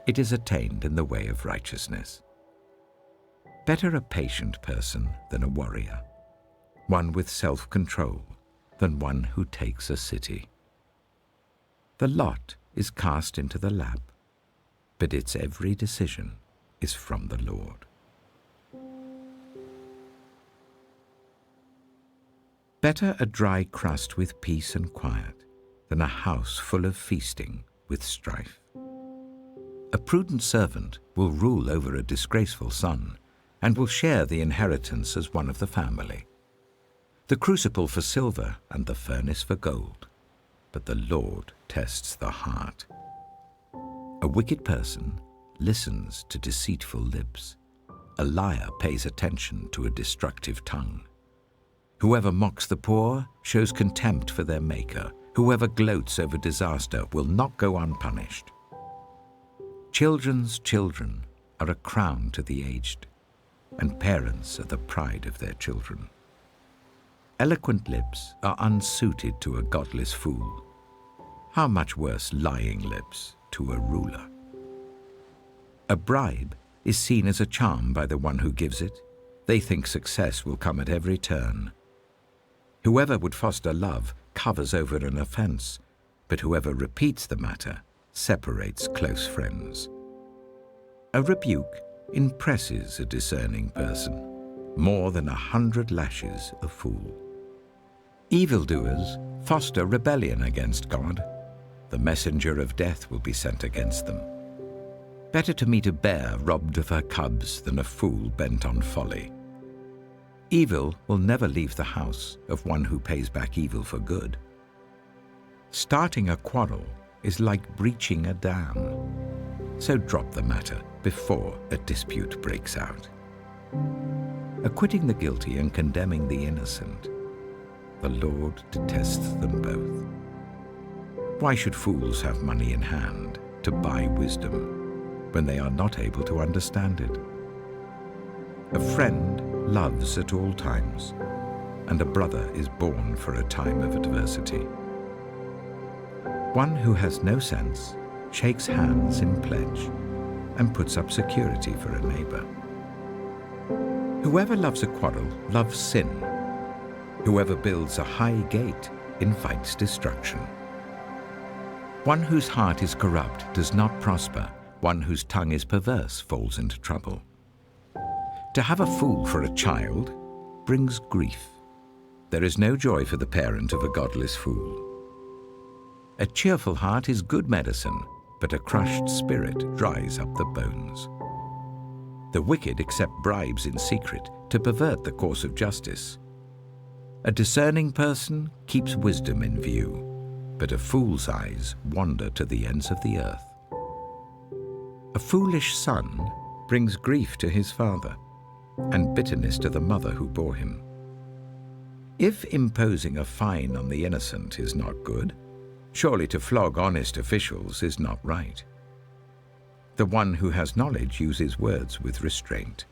It is attained in the way of righteousness. Better a patient person than a warrior, one with self-control than one who takes a city. The lot is cast into the lap, but its every decision is from the Lord. Better a dry crust with peace and quiet than a house full of feasting with strife. A prudent servant will rule over a disgraceful son and will share the inheritance as one of the family. The crucible for silver and the furnace for gold, but the Lord tests the heart. A wicked person listens to deceitful lips. A liar pays attention to a destructive tongue. Whoever mocks the poor shows contempt for their Maker. Whoever gloats over disaster will not go unpunished. Children's children are a crown to the aged, and parents are the pride of their children. Eloquent lips are unsuited to a godless fool. How much worse lying lips to a ruler? A bribe is seen as a charm by the one who gives it. They think success will come at every turn. Whoever would foster love covers over an offense, but whoever repeats the matter separates close friends. A rebuke impresses a discerning person more than 100 lashes a fool. Evildoers foster rebellion against God. The messenger of death will be sent against them. Better to meet a bear robbed of her cubs than a fool bent on folly. Evil will never leave the house of one who pays back evil for good. Starting a quarrel is like breaching a dam, so drop the matter before a dispute breaks out. Acquitting the guilty and condemning the innocent, the Lord detests them both. Why should fools have money in hand to buy wisdom when they are not able to understand it? A friend loves at all times, and a brother is born for a time of adversity. One who has no sense shakes hands in pledge and puts up security for a neighbor. Whoever loves a quarrel loves sin. Whoever builds a high gate invites destruction. One whose heart is corrupt does not prosper. One whose tongue is perverse falls into trouble. To have a fool for a child brings grief. There is no joy for the parent of a godless fool. A cheerful heart is good medicine, but a crushed spirit dries up the bones. The wicked accept bribes in secret to pervert the course of justice. A discerning person keeps wisdom in view, but a fool's eyes wander to the ends of the earth. A foolish son brings grief to his father, and bitterness to the mother who bore him. If imposing a fine on the innocent is not good, surely to flog honest officials is not right. The one who has knowledge uses words with restraint,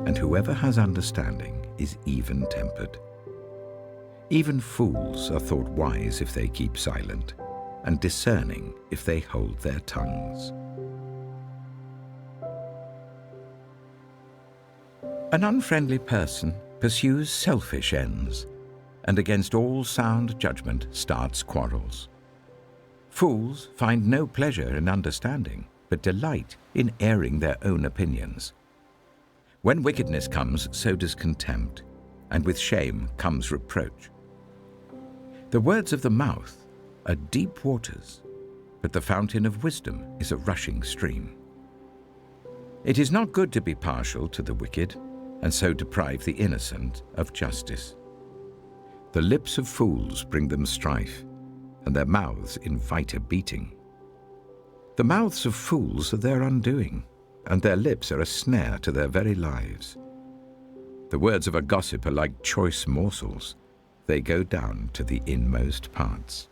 and whoever has understanding is even-tempered. Even fools are thought wise if they keep silent, and discerning if they hold their tongues. An unfriendly person pursues selfish ends, and against all sound judgment starts quarrels. Fools find no pleasure in understanding, but delight in airing their own opinions. When wickedness comes, so does contempt, and with shame comes reproach. The words of the mouth are deep waters, but the fountain of wisdom is a rushing stream. It is not good to be partial to the wicked, and so deprive the innocent of justice. The lips of fools bring them strife, and their mouths invite a beating. The mouths of fools are their undoing, and their lips are a snare to their very lives. The words of a gossip are like choice morsels. They go down to the inmost parts.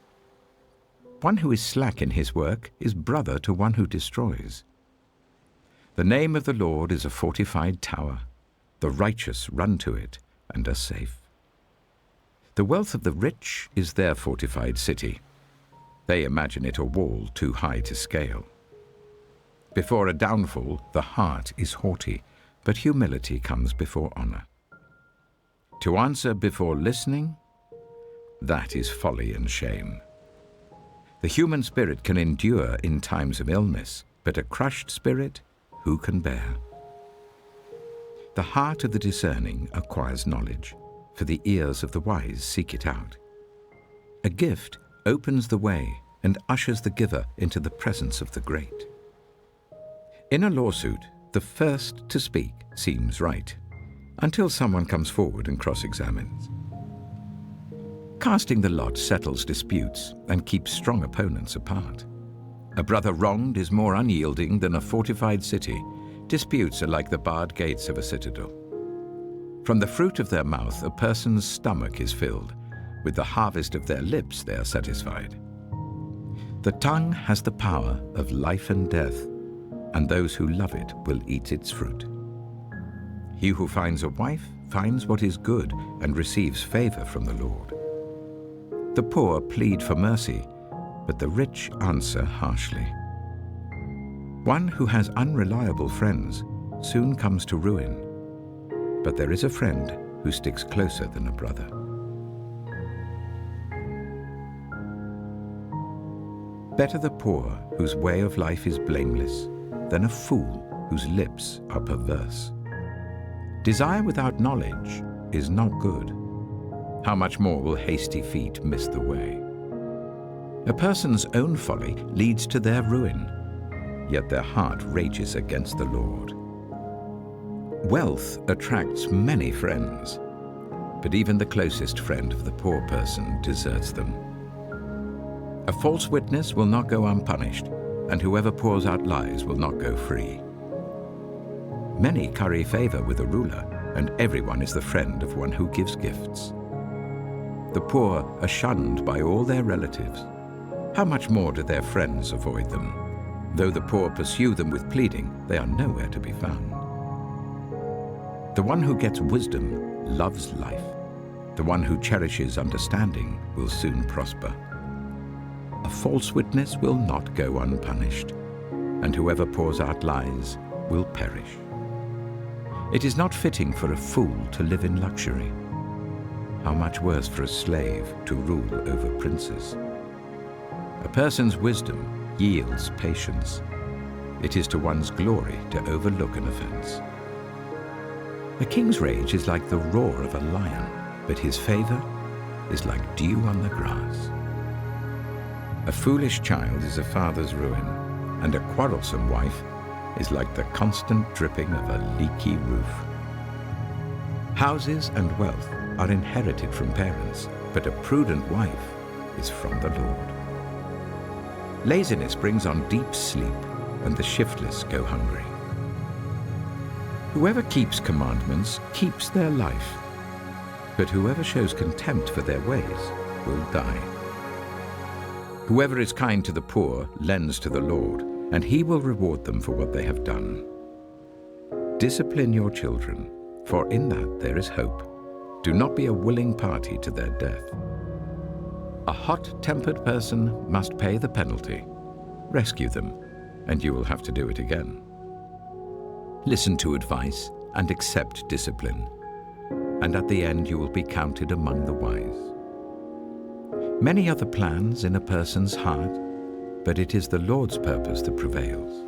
One who is slack in his work is brother to one who destroys. The name of the Lord is a fortified tower. The righteous run to it and are safe. The wealth of the rich is their fortified city. They imagine it a wall too high to scale. Before a downfall, the heart is haughty, but humility comes before honor. To answer before listening, that is folly and shame. The human spirit can endure in times of illness, but a crushed spirit, who can bear? The heart of the discerning acquires knowledge, for the ears of the wise seek it out. A gift opens the way and ushers the giver into the presence of the great. In a lawsuit, the first to speak seems right, until someone comes forward and cross-examines. Casting the lot settles disputes and keeps strong opponents apart. A brother wronged is more unyielding than a fortified city. Disputes are like the barred gates of a citadel. From the fruit of their mouth a person's stomach is filled. With the harvest of their lips they are satisfied. The tongue has the power of life and death, and those who love it will eat its fruit. He who finds a wife finds what is good and receives favor from the Lord. The poor plead for mercy, but the rich answer harshly. One who has unreliable friends soon comes to ruin, but there is a friend who sticks closer than a brother. Better the poor whose way of life is blameless than a fool whose lips are perverse. Desire without knowledge is not good. How much more will hasty feet miss the way? A person's own folly leads to their ruin, yet their heart rages against the Lord. Wealth attracts many friends, but even the closest friend of the poor person deserts them. A false witness will not go unpunished, and whoever pours out lies will not go free. Many curry favor with a ruler, and everyone is the friend of one who gives gifts. The poor are shunned by all their relatives. How much more do their friends avoid them? Though the poor pursue them with pleading, they are nowhere to be found. The one who gets wisdom loves life. The one who cherishes understanding will soon prosper. A false witness will not go unpunished, and whoever pours out lies will perish. It is not fitting for a fool to live in luxury. How much worse for a slave to rule over princes? A person's wisdom yields patience. It is to one's glory to overlook an offense. A king's rage is like the roar of a lion, but his favor is like dew on the grass. A foolish child is a father's ruin, and a quarrelsome wife is like the constant dripping of a leaky roof. Houses and wealth are inherited from parents, but a prudent wife is from the Lord. Laziness brings on deep sleep, and the shiftless go hungry. Whoever keeps commandments keeps their life, but whoever shows contempt for their ways will die. Whoever is kind to the poor lends to the Lord, and he will reward them for what they have done. Discipline your children, for in that there is hope. Do not be a willing party to their death. A hot-tempered person must pay the penalty. Rescue them, and you will have to do it again. Listen to advice and accept discipline, and at the end you will be counted among the wise. Many are the plans in a person's heart, but it is the Lord's purpose that prevails.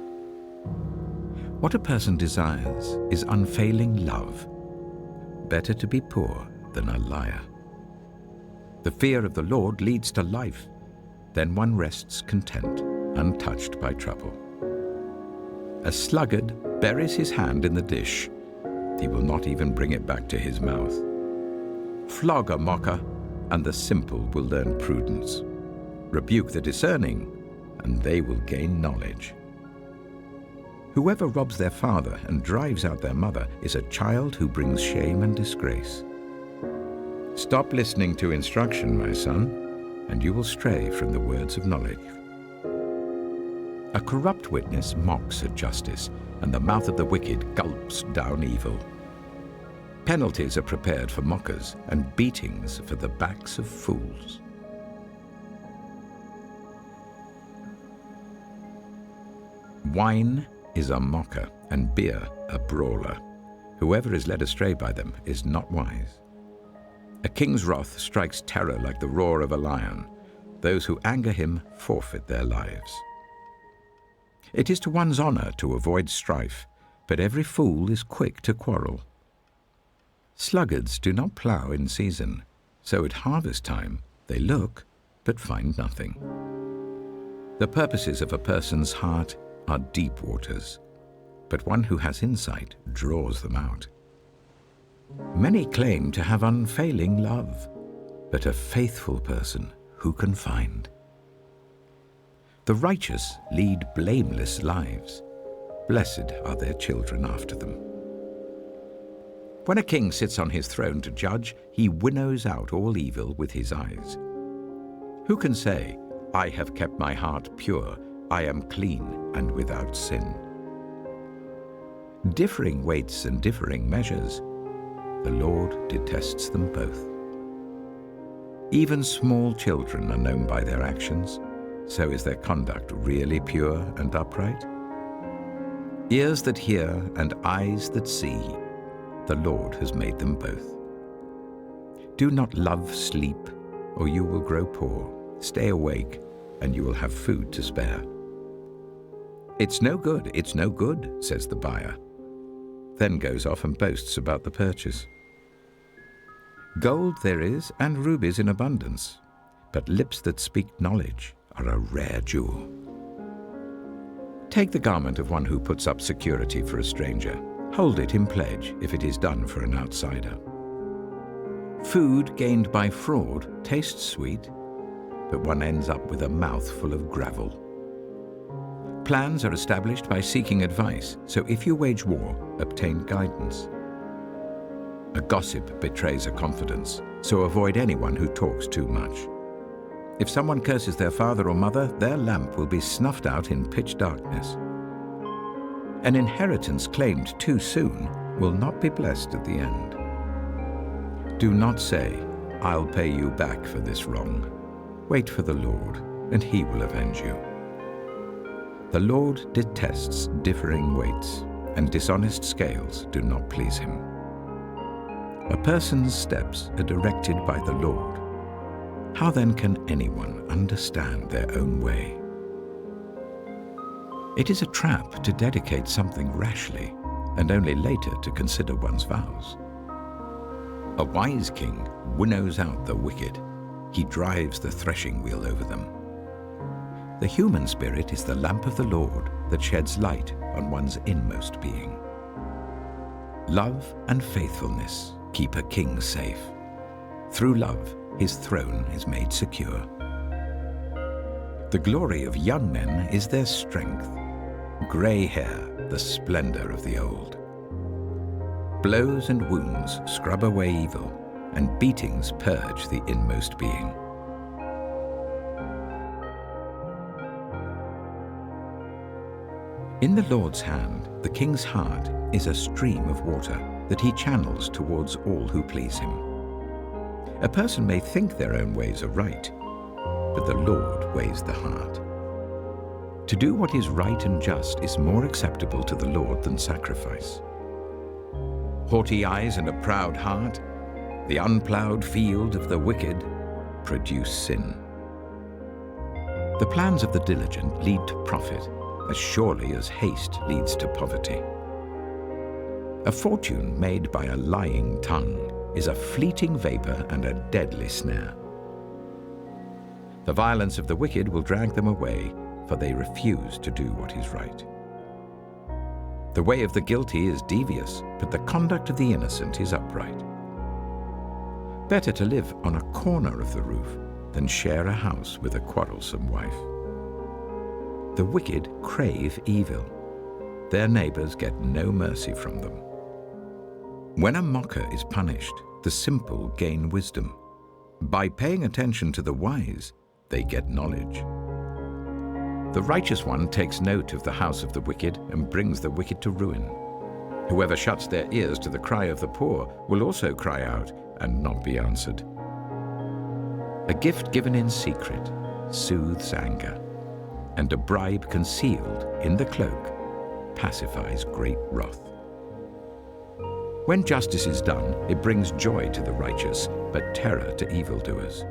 What a person desires is unfailing love. Better to be poor than a liar. The fear of the Lord leads to life. Then one rests content, untouched by trouble. A sluggard buries his hand in the dish. He will not even bring it back to his mouth. Flog a mocker, and the simple will learn prudence. Rebuke the discerning, and they will gain knowledge. Whoever robs their father and drives out their mother is a child who brings shame and disgrace. Stop listening to instruction, my son, and you will stray from the words of knowledge. A corrupt witness mocks at justice, and the mouth of the wicked gulps down evil. Penalties are prepared for mockers, and beatings for the backs of fools. Wine is a mocker, and beer a brawler. Whoever is led astray by them is not wise. A king's wrath strikes terror like the roar of a lion. Those who anger him forfeit their lives. It is to one's honor to avoid strife, but every fool is quick to quarrel. Sluggards do not plow in season, so at harvest time they look but find nothing. The purposes of a person's heart are deep waters, but one who has insight draws them out. Many claim to have unfailing love, but a faithful person who can find? The righteous lead blameless lives. Blessed are their children after them. When a king sits on his throne to judge, he winnows out all evil with his eyes. Who can say, "I have kept my heart pure, I am clean and without sin"? Differing weights and differing measures, the Lord detests them both. Even small children are known by their actions, so is their conduct really pure and upright? Ears that hear and eyes that see, the Lord has made them both. Do not love sleep, or you will grow poor. Stay awake, and you will have food to spare. It's no good, says the buyer. Then goes off and boasts about the purchase. Gold there is, and rubies in abundance, but lips that speak knowledge are a rare jewel. Take the garment of one who puts up security for a stranger. Hold it in pledge if it is done for an outsider. Food gained by fraud tastes sweet, but one ends up with a mouth full of gravel. Plans are established by seeking advice, so if you wage war, obtain guidance. A gossip betrays a confidence, so avoid anyone who talks too much. If someone curses their father or mother, their lamp will be snuffed out in pitch darkness. An inheritance claimed too soon will not be blessed at the end. Do not say, "I'll pay you back for this wrong." Wait for the Lord, and he will avenge you. The Lord detests differing weights, and dishonest scales do not please him. A person's steps are directed by the Lord. How then can anyone understand their own way? It is a trap to dedicate something rashly, and only later to consider one's vows. A wise king winnows out the wicked. He drives the threshing wheel over them. The human spirit is the lamp of the Lord that sheds light on one's inmost being. Love and faithfulness keep a king safe. Through love, his throne is made secure. The glory of young men is their strength. Grey hair, the splendor of the old. Blows and wounds scrub away evil, and beatings purge the inmost being. In the Lord's hand, the king's heart is a stream of water that he channels towards all who please him. A person may think their own ways are right, but the Lord weighs the heart. To do what is right and just is more acceptable to the Lord than sacrifice. haughty eyes and a proud heart, the unplowed field of the wicked, produce sin. The plans of the diligent lead to profit, as surely as haste leads to poverty. A fortune made by a lying tongue is a fleeting vapor and a deadly snare. The violence of the wicked will drag them away, for they refuse to do what is right. The way of the guilty is devious, but the conduct of the innocent is upright. Better to live on a corner of the roof than share a house with a quarrelsome wife. The wicked crave evil. Their neighbors get no mercy from them. When a mocker is punished, the simple gain wisdom. By paying attention to the wise, they get knowledge. The righteous one takes note of the house of the wicked and brings the wicked to ruin. Whoever shuts their ears to the cry of the poor will also cry out and not be answered. A gift given in secret soothes anger, and a bribe concealed in the cloak pacifies great wrath. When justice is done, it brings joy to the righteous, but terror to evildoers.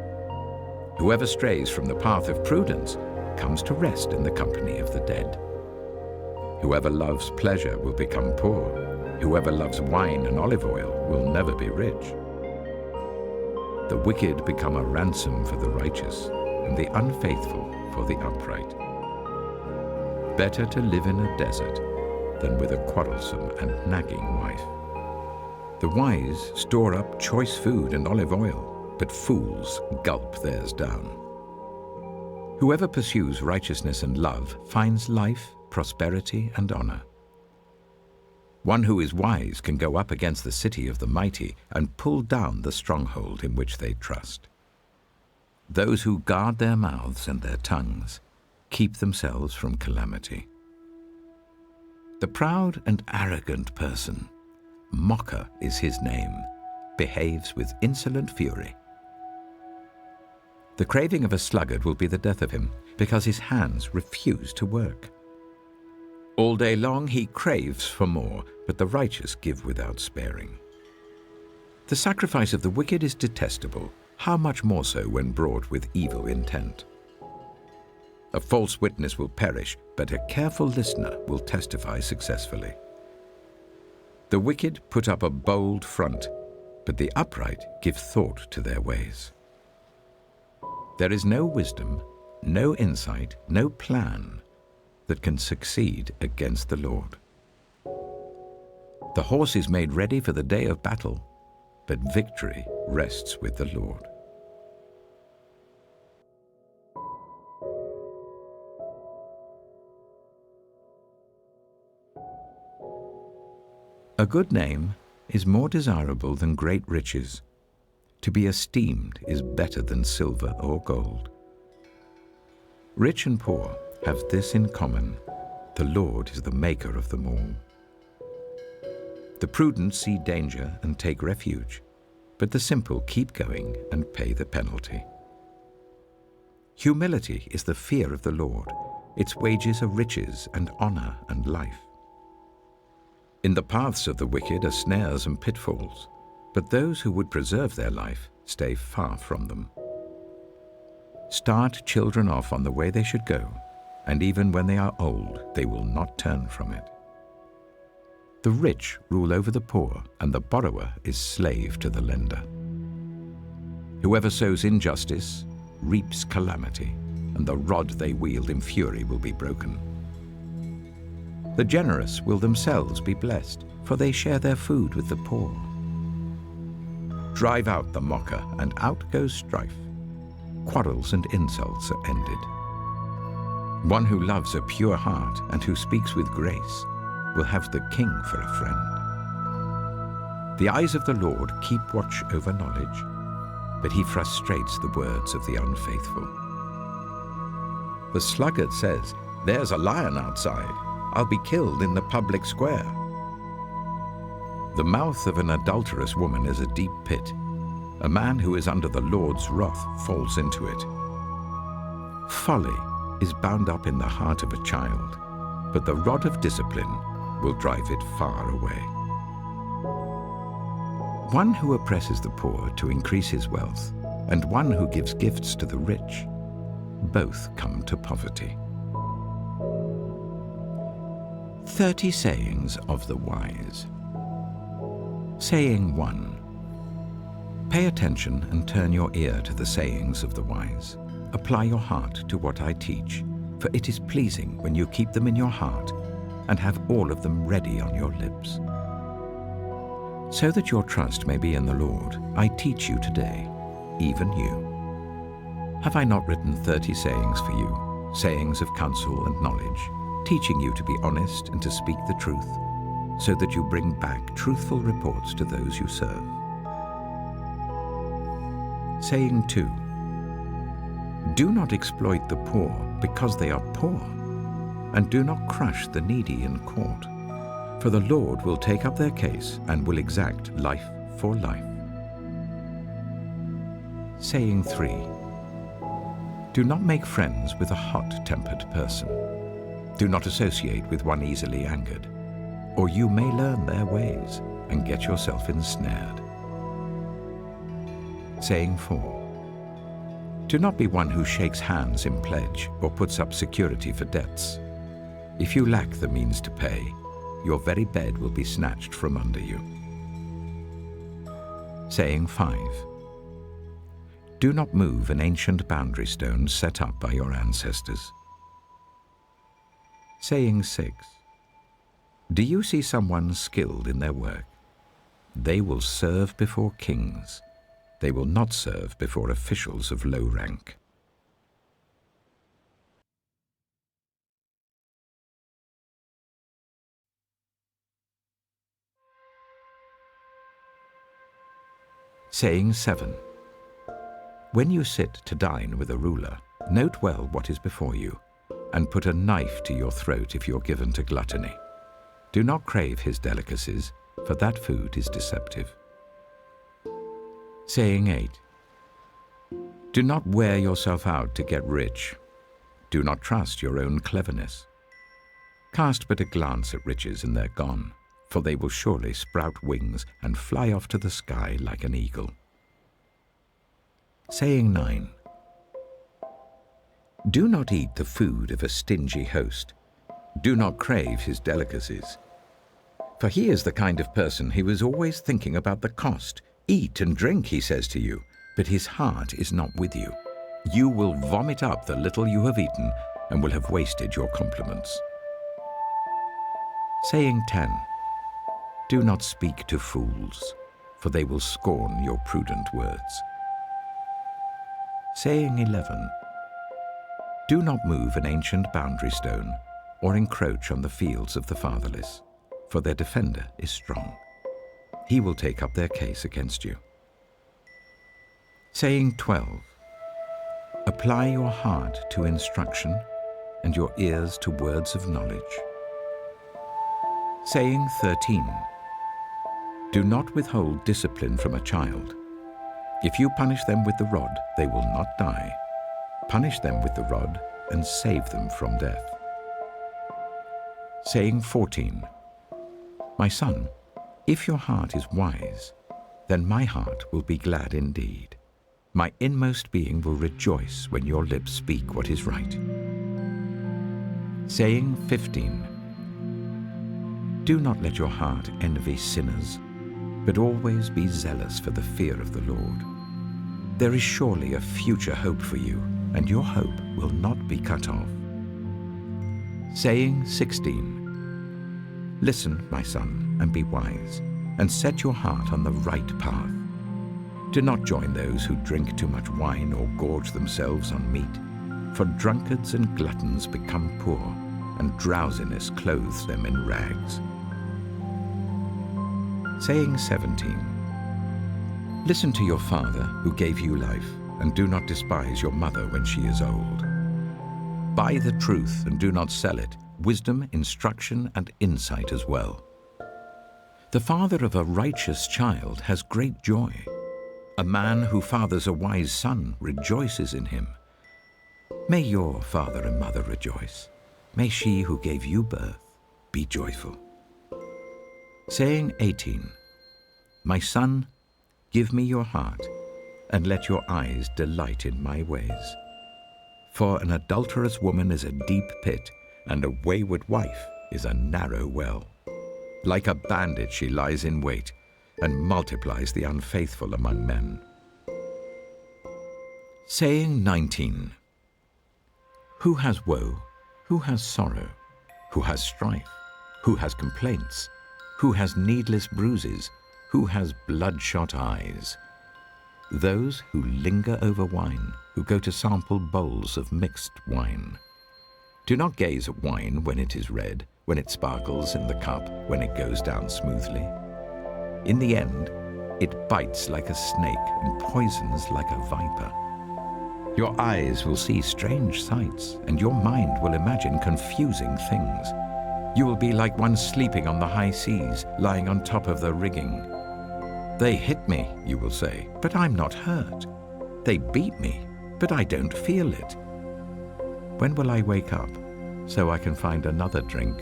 Whoever strays from the path of prudence comes to rest in the company of the dead. Whoever loves pleasure will become poor. Whoever loves wine and olive oil will never be rich. The wicked become a ransom for the righteous, and the unfaithful for the upright. Better to live in a desert than with a quarrelsome and nagging wife. The wise store up choice food and olive oil, but fools gulp theirs down. Whoever pursues righteousness and love finds life, prosperity, and honor. One who is wise can go up against the city of the mighty and pull down the stronghold in which they trust. Those who guard their mouths and their tongues keep themselves from calamity. The proud and arrogant person, mocker is his name, behaves with insolent fury. The craving of a sluggard will be the death of him, because his hands refuse to work. All day long he craves for more, but the righteous give without sparing. The sacrifice of the wicked is detestable, how much more so when brought with evil intent. A false witness will perish, but a careful listener will testify successfully. The wicked put up a bold front, but the upright give thought to their ways. There is no wisdom, no insight, no plan that can succeed against the Lord. The horse is made ready for the day of battle, but victory rests with the Lord. A good name is more desirable than great riches. To be esteemed is better than silver or gold. Rich and poor have this in common: the Lord is the maker of them all. The prudent see danger and take refuge, but the simple keep going and pay the penalty. Humility is the fear of the Lord. Its wages are riches and honor and life. In the paths of the wicked are snares and pitfalls, but those who would preserve their life stay far from them. Start children off on the way they should go, and even when they are old, they will not turn from it. The rich rule over the poor, and the borrower is slave to the lender. Whoever sows injustice reaps calamity, and the rod they wield in fury will be broken. The generous will themselves be blessed, for they share their food with the poor. Drive out the mocker, and out goes strife. Quarrels and insults are ended. One who loves a pure heart and who speaks with grace will have the king for a friend. The eyes of the Lord keep watch over knowledge, but he frustrates the words of the unfaithful. The sluggard says, "There's a lion outside. I'll be killed in the public square." The mouth of an adulterous woman is a deep pit. A man who is under the Lord's wrath falls into it. Folly is bound up in the heart of a child, but the rod of discipline will drive it far away. One who oppresses the poor to increase his wealth, and one who gives gifts to the rich, both come to poverty. 30 sayings of the wise. Saying 1. Pay attention and turn your ear to the sayings of the wise. Apply your heart to what I teach, for it is pleasing when you keep them in your heart and have all of them ready on your lips. So that your trust may be in the Lord, I teach you today, even you. Have I not written 30 sayings for you, sayings of counsel and knowledge, teaching you to be honest and to speak the truth, so that you bring back truthful reports to those you serve? Saying 2. Do not exploit the poor because they are poor, and do not crush the needy in court, for the Lord will take up their case and will exact life for life. Saying 3. Do not make friends with a hot-tempered person. Do not associate with one easily angered, or you may learn their ways and get yourself ensnared. Saying 4. Do not be one who shakes hands in pledge or puts up security for debts. If you lack the means to pay, your very bed will be snatched from under you. Saying 5. Do not move an ancient boundary stone set up by your ancestors. Saying 6. Do you see someone skilled in their work? They will serve before kings. They will not serve before officials of low rank. Saying 7. When you sit to dine with a ruler, note well what is before you, and put a knife to your throat if you're given to gluttony. Do not crave his delicacies, for that food is deceptive. Saying 8. Do not wear yourself out to get rich. Do not trust your own cleverness. Cast but a glance at riches and they're gone, for they will surely sprout wings and fly off to the sky like an eagle. Saying 9. Do not eat the food of a stingy host. Do not crave his delicacies. For he is the kind of person who is always thinking about the cost. Eat and drink, he says to you, but his heart is not with you. You will vomit up the little you have eaten and will have wasted your compliments. Saying 10. Do not speak to fools, for they will scorn your prudent words. Saying 11. Do not move an ancient boundary stone or encroach on the fields of the fatherless, for their defender is strong. He will take up their case against you. Saying 12. Apply your heart to instruction and your ears to words of knowledge. Saying 13. Do not withhold discipline from a child. If you punish them with the rod, they will not die. Punish them with the rod and save them from death. Saying 14. My son, if your heart is wise, then my heart will be glad indeed. My inmost being will rejoice when your lips speak what is right. Saying 15. Do not let your heart envy sinners, but always be zealous for the fear of the Lord. There is surely a future hope for you, and your hope will not be cut off. Saying 16. Listen, my son, and be wise, and set your heart on the right path. Do not join those who drink too much wine or gorge themselves on meat, for drunkards and gluttons become poor, and drowsiness clothes them in rags. Saying 17. Listen to your father who gave you life, and do not despise your mother when she is old. Buy the truth and do not sell it, wisdom, instruction, and insight as well. The father of a righteous child has great joy. A man who fathers a wise son rejoices in him. May your father and mother rejoice. May she who gave you birth be joyful. Saying 18. My son, Give me your heart, and let your eyes delight in my ways. For an adulterous woman is a deep pit, and a wayward wife is a narrow well. Like a bandit she lies in wait, and multiplies the unfaithful among men. Saying 19. Who has woe? Who has sorrow? Who has strife? Who has complaints? Who has needless bruises? Who has bloodshot eyes? Those who linger over wine, who go to sample bowls of mixed wine. Do not gaze at wine when it is red, when it sparkles in the cup, when it goes down smoothly. In the end, it bites like a snake and poisons like a viper. Your eyes will see strange sights, and your mind will imagine confusing things. You will be like one sleeping on the high seas, lying on top of the rigging. They hit me, you will say, but I'm not hurt. They beat me, but I don't feel it. When will I wake up, so I can find another drink?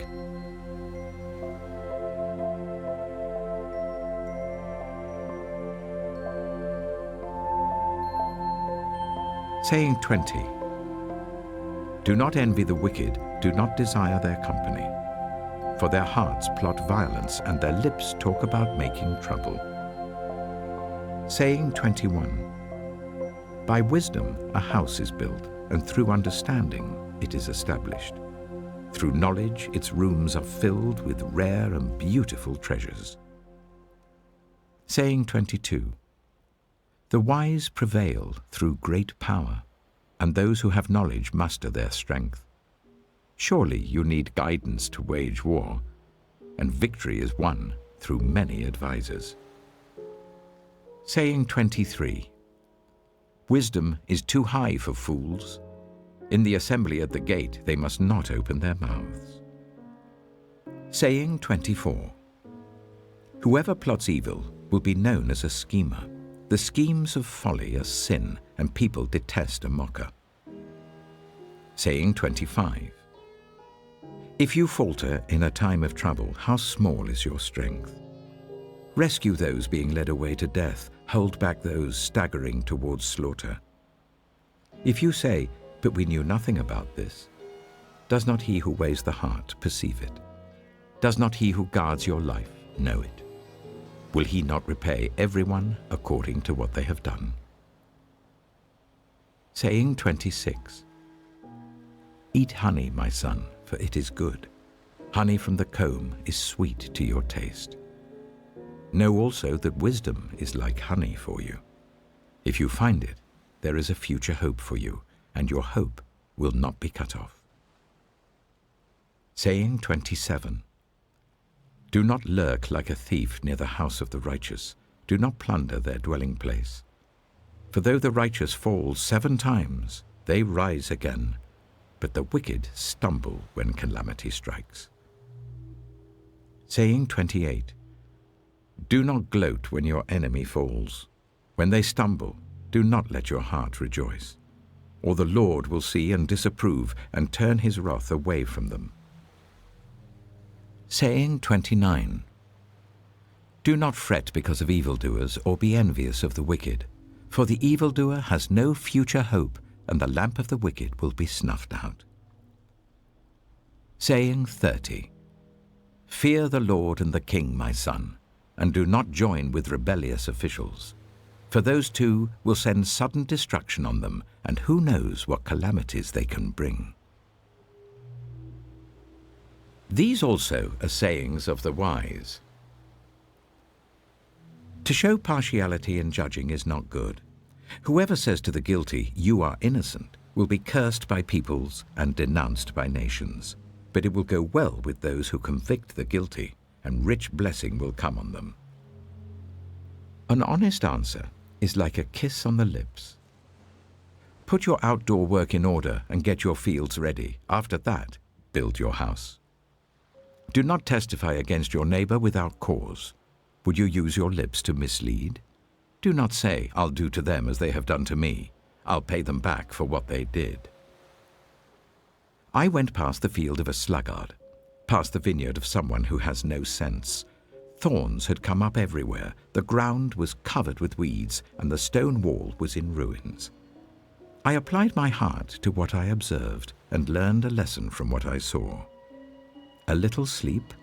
Saying 20. Do not envy the wicked, do not desire their company. For their hearts plot violence, and their lips talk about making trouble. Saying 21. By wisdom a house is built, and through understanding it is established. Through knowledge its rooms are filled with rare and beautiful treasures. Saying 22. The wise prevail through great power, and those who have knowledge muster their strength. Surely you need guidance to wage war, and victory is won through many advisers. Saying 23. Wisdom is too high for fools. In the assembly at the gate they must not open their mouths. Saying 24. Whoever plots evil will be known as a schemer. The schemes of folly are sin, and people detest a mocker. Saying 25. If you falter in a time of trouble, how small is your strength? Rescue those being led away to death, hold back those staggering towards slaughter. If you say, but we knew nothing about this, does not he who weighs the heart perceive it? Does not he who guards your life know it? Will he not repay everyone according to what they have done? Saying 26. Eat honey, my son, for it is good. Honey from the comb is sweet to your taste. Know also that wisdom is like honey for you. If you find it, there is a future hope for you, and your hope will not be cut off. Saying 27. Do not lurk like a thief near the house of the righteous. Do not plunder their dwelling place. For though the righteous fall 7 times, they rise again, but the wicked stumble when calamity strikes. Saying 28. Do not gloat when your enemy falls. When they stumble, do not let your heart rejoice. Or the Lord will see and disapprove and turn his wrath away from them. Saying 29. Do not fret because of evildoers, or be envious of the wicked. For the evildoer has no future hope, and the lamp of the wicked will be snuffed out. Saying 30. Fear the Lord and the King, my son, and do not join with rebellious officials. For those two will send sudden destruction on them, and who knows what calamities they can bring. These also are sayings of the wise. To show partiality in judging is not good. Whoever says to the guilty, "You are innocent," will be cursed by peoples and denounced by nations. But it will go well with those who convict the guilty, and rich blessing will come on them. An honest answer is like a kiss on the lips. Put your outdoor work in order and get your fields ready. After that, build your house. Do not testify against your neighbor without cause. Would you use your lips to mislead? Do not say, "I'll do to them as they have done to me. I'll pay them back for what they did." I went past the field of a sluggard, past the vineyard of someone who has no sense. Thorns had come up everywhere, the ground was covered with weeds, and the stone wall was in ruins. I applied my heart to what I observed and learned a lesson from what I saw. A little sleep,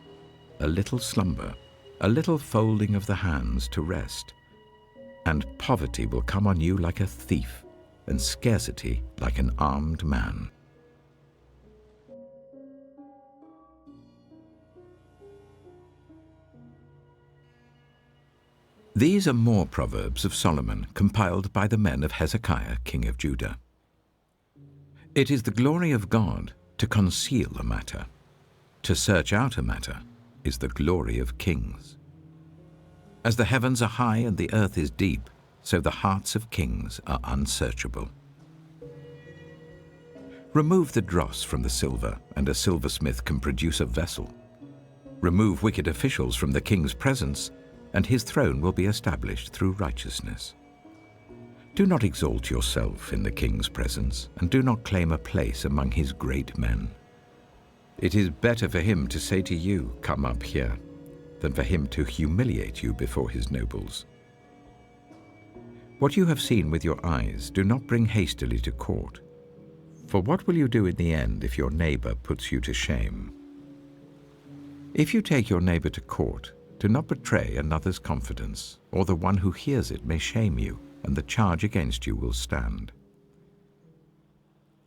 a little slumber, a little folding of the hands to rest, and poverty will come on you like a thief, and scarcity like an armed man. These are more Proverbs of Solomon, compiled by the men of Hezekiah, king of Judah. It is the glory of God to conceal a matter. To search out a matter is the glory of kings. As the heavens are high and the earth is deep, so the hearts of kings are unsearchable. Remove the dross from the silver, and a silversmith can produce a vessel. Remove wicked officials from the king's presence, and his throne will be established through righteousness. Do not exalt yourself in the king's presence, and do not claim a place among his great men. It is better for him to say to you, "Come up here," than for him to humiliate you before his nobles. What you have seen with your eyes, do not bring hastily to court. For what will you do in the end if your neighbor puts you to shame? If you take your neighbor to court, do not betray another's confidence, or the one who hears it may shame you, and the charge against you will stand.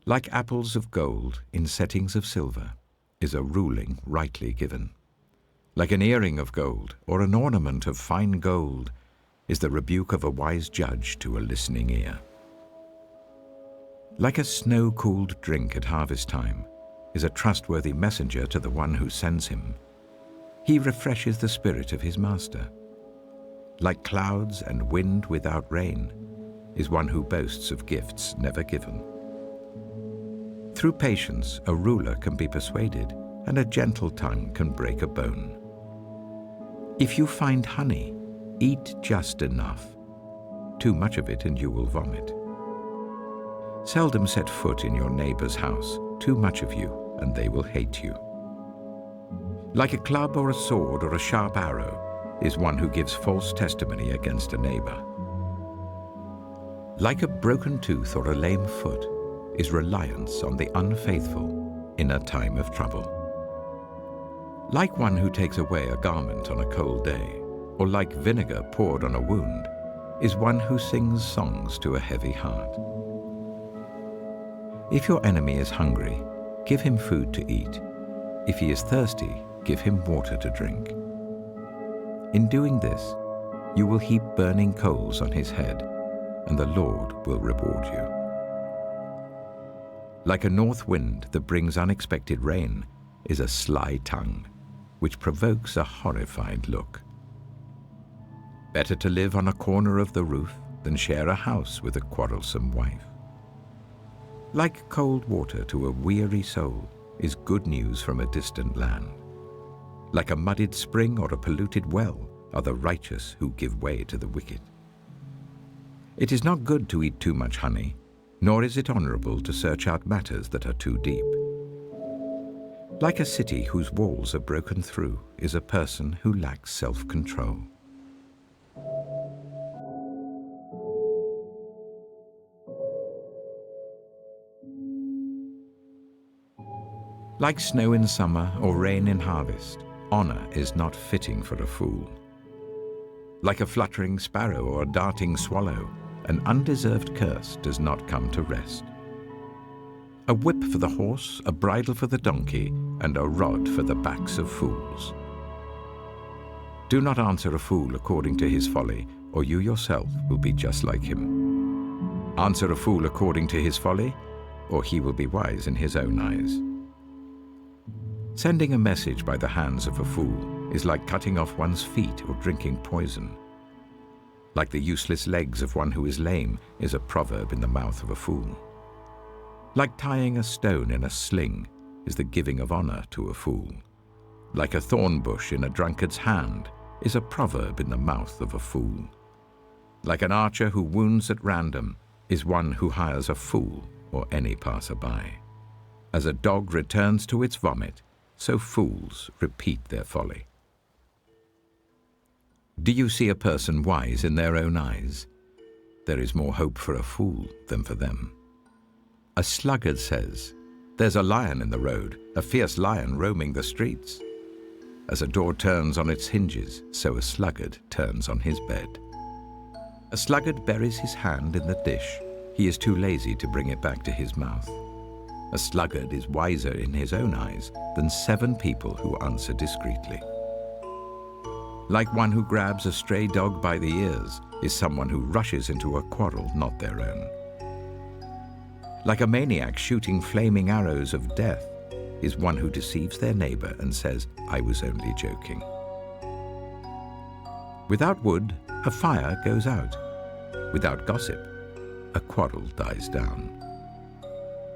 Like apples of gold in settings of silver is a ruling rightly given. Like an earring of gold or an ornament of fine gold is the rebuke of a wise judge to a listening ear. Like a snow-cooled drink at harvest time is a trustworthy messenger to the one who sends him. He refreshes the spirit of his master. Like clouds and wind without rain is one who boasts of gifts never given. Through patience, a ruler can be persuaded, and a gentle tongue can break a bone. If you find honey, eat just enough. Too much of it and you will vomit. Seldom set foot in your neighbor's house. Too much of you and they will hate you. Like a club or a sword or a sharp arrow is one who gives false testimony against a neighbor. Like a broken tooth or a lame foot is reliance on the unfaithful in a time of trouble. Like one who takes away a garment on a cold day, or like vinegar poured on a wound, is one who sings songs to a heavy heart. If your enemy is hungry, give him food to eat. If he is thirsty, give him water to drink. In doing this, you will heap burning coals on his head, and the Lord will reward you. Like a north wind that brings unexpected rain is a sly tongue, which provokes a horrified look. Better to live on a corner of the roof than share a house with a quarrelsome wife. Like cold water to a weary soul is good news from a distant land. Like a muddied spring or a polluted well are the righteous who give way to the wicked. It is not good to eat too much honey, nor is it honorable to search out matters that are too deep. Like a city whose walls are broken through is a person who lacks self-control. Like snow in summer or rain in harvest, honor is not fitting for a fool. Like a fluttering sparrow or a darting swallow, an undeserved curse does not come to rest. A whip for the horse, a bridle for the donkey, and a rod for the backs of fools. Do not answer a fool according to his folly, or you yourself will be just like him. Answer a fool according to his folly, or he will be wise in his own eyes. Sending a message by the hands of a fool is like cutting off one's feet or drinking poison. Like the useless legs of one who is lame is a proverb in the mouth of a fool. Like tying a stone in a sling is the giving of honor to a fool. Like a thorn bush in a drunkard's hand is a proverb in the mouth of a fool. Like an archer who wounds at random is one who hires a fool or any passerby. As a dog returns to its vomit, so fools repeat their folly. Do you see a person wise in their own eyes? There is more hope for a fool than for them. A sluggard says, "There's a lion in the road, a fierce lion roaming the streets." As a door turns on its hinges, so a sluggard turns on his bed. A sluggard buries his hand in the dish. He is too lazy to bring it back to his mouth. A sluggard is wiser in his own eyes than 7 people who answer discreetly. Like one who grabs a stray dog by the ears is someone who rushes into a quarrel not their own. Like a maniac shooting flaming arrows of death is one who deceives their neighbor and says, "I was only joking." Without wood, a fire goes out. Without gossip, a quarrel dies down.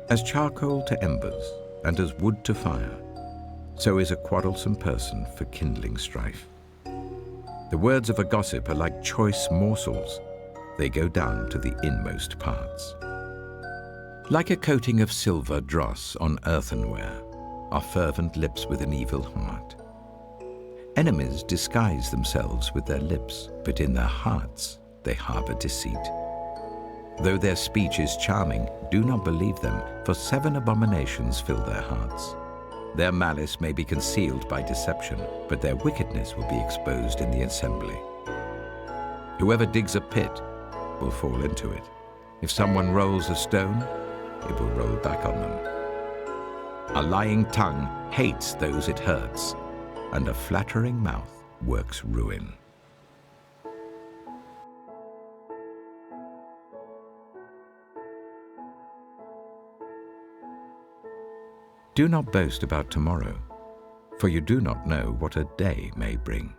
As charcoal to embers and as wood to fire, so is a quarrelsome person for kindling strife. The words of a gossip are like choice morsels. They go down to the inmost parts. Like a coating of silver dross on earthenware are fervent lips with an evil heart. Enemies disguise themselves with their lips, but in their hearts they harbor deceit. Though their speech is charming, do not believe them, for 7 abominations fill their hearts. Their malice may be concealed by deception, but their wickedness will be exposed in the assembly. Whoever digs a pit will fall into it. If someone rolls a stone, it will roll back on them. A lying tongue hates those it hurts, and a flattering mouth works ruin. Do not boast about tomorrow, for you do not know what a day may bring.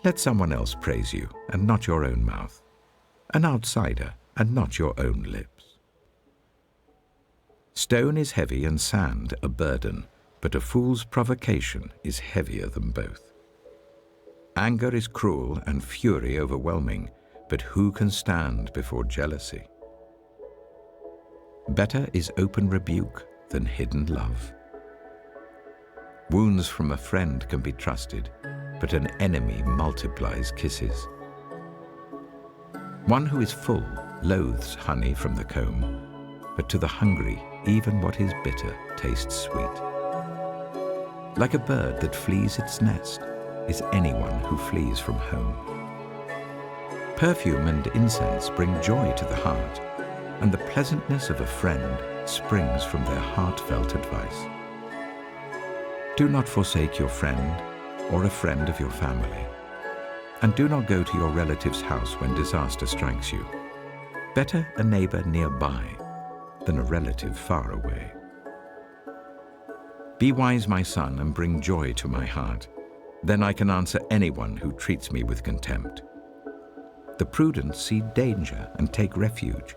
Let someone else praise you, and not your own mouth, an outsider, and not your own lips. Stone is heavy and sand a burden, but a fool's provocation is heavier than both. Anger is cruel and fury overwhelming, but who can stand before jealousy? Better is open rebuke than hidden love. Wounds from a friend can be trusted, but an enemy multiplies kisses. One who is full loathes honey from the comb, but to the hungry, even what is bitter tastes sweet. Like a bird that flees its nest is anyone who flees from home. Perfume and incense bring joy to the heart, and the pleasantness of a friend springs from their heartfelt advice. Do not forsake your friend or a friend of your family, and do not go to your relative's house when disaster strikes you. Better a neighbor nearby than a relative far away. Be wise, my son, and bring joy to my heart. Then I can answer anyone who treats me with contempt. The prudent see danger and take refuge,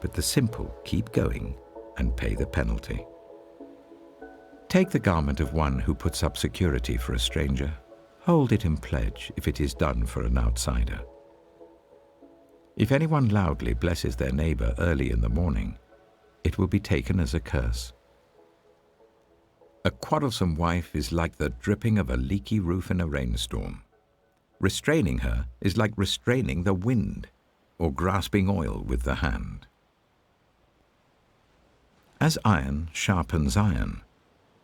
but the simple keep going and pay the penalty. Take the garment of one who puts up security for a stranger. Hold it in pledge if it is done for an outsider. If anyone loudly blesses their neighbor early in the morning, it will be taken as a curse. A quarrelsome wife is like the dripping of a leaky roof in a rainstorm. Restraining her is like restraining the wind or grasping oil with the hand. As iron sharpens iron,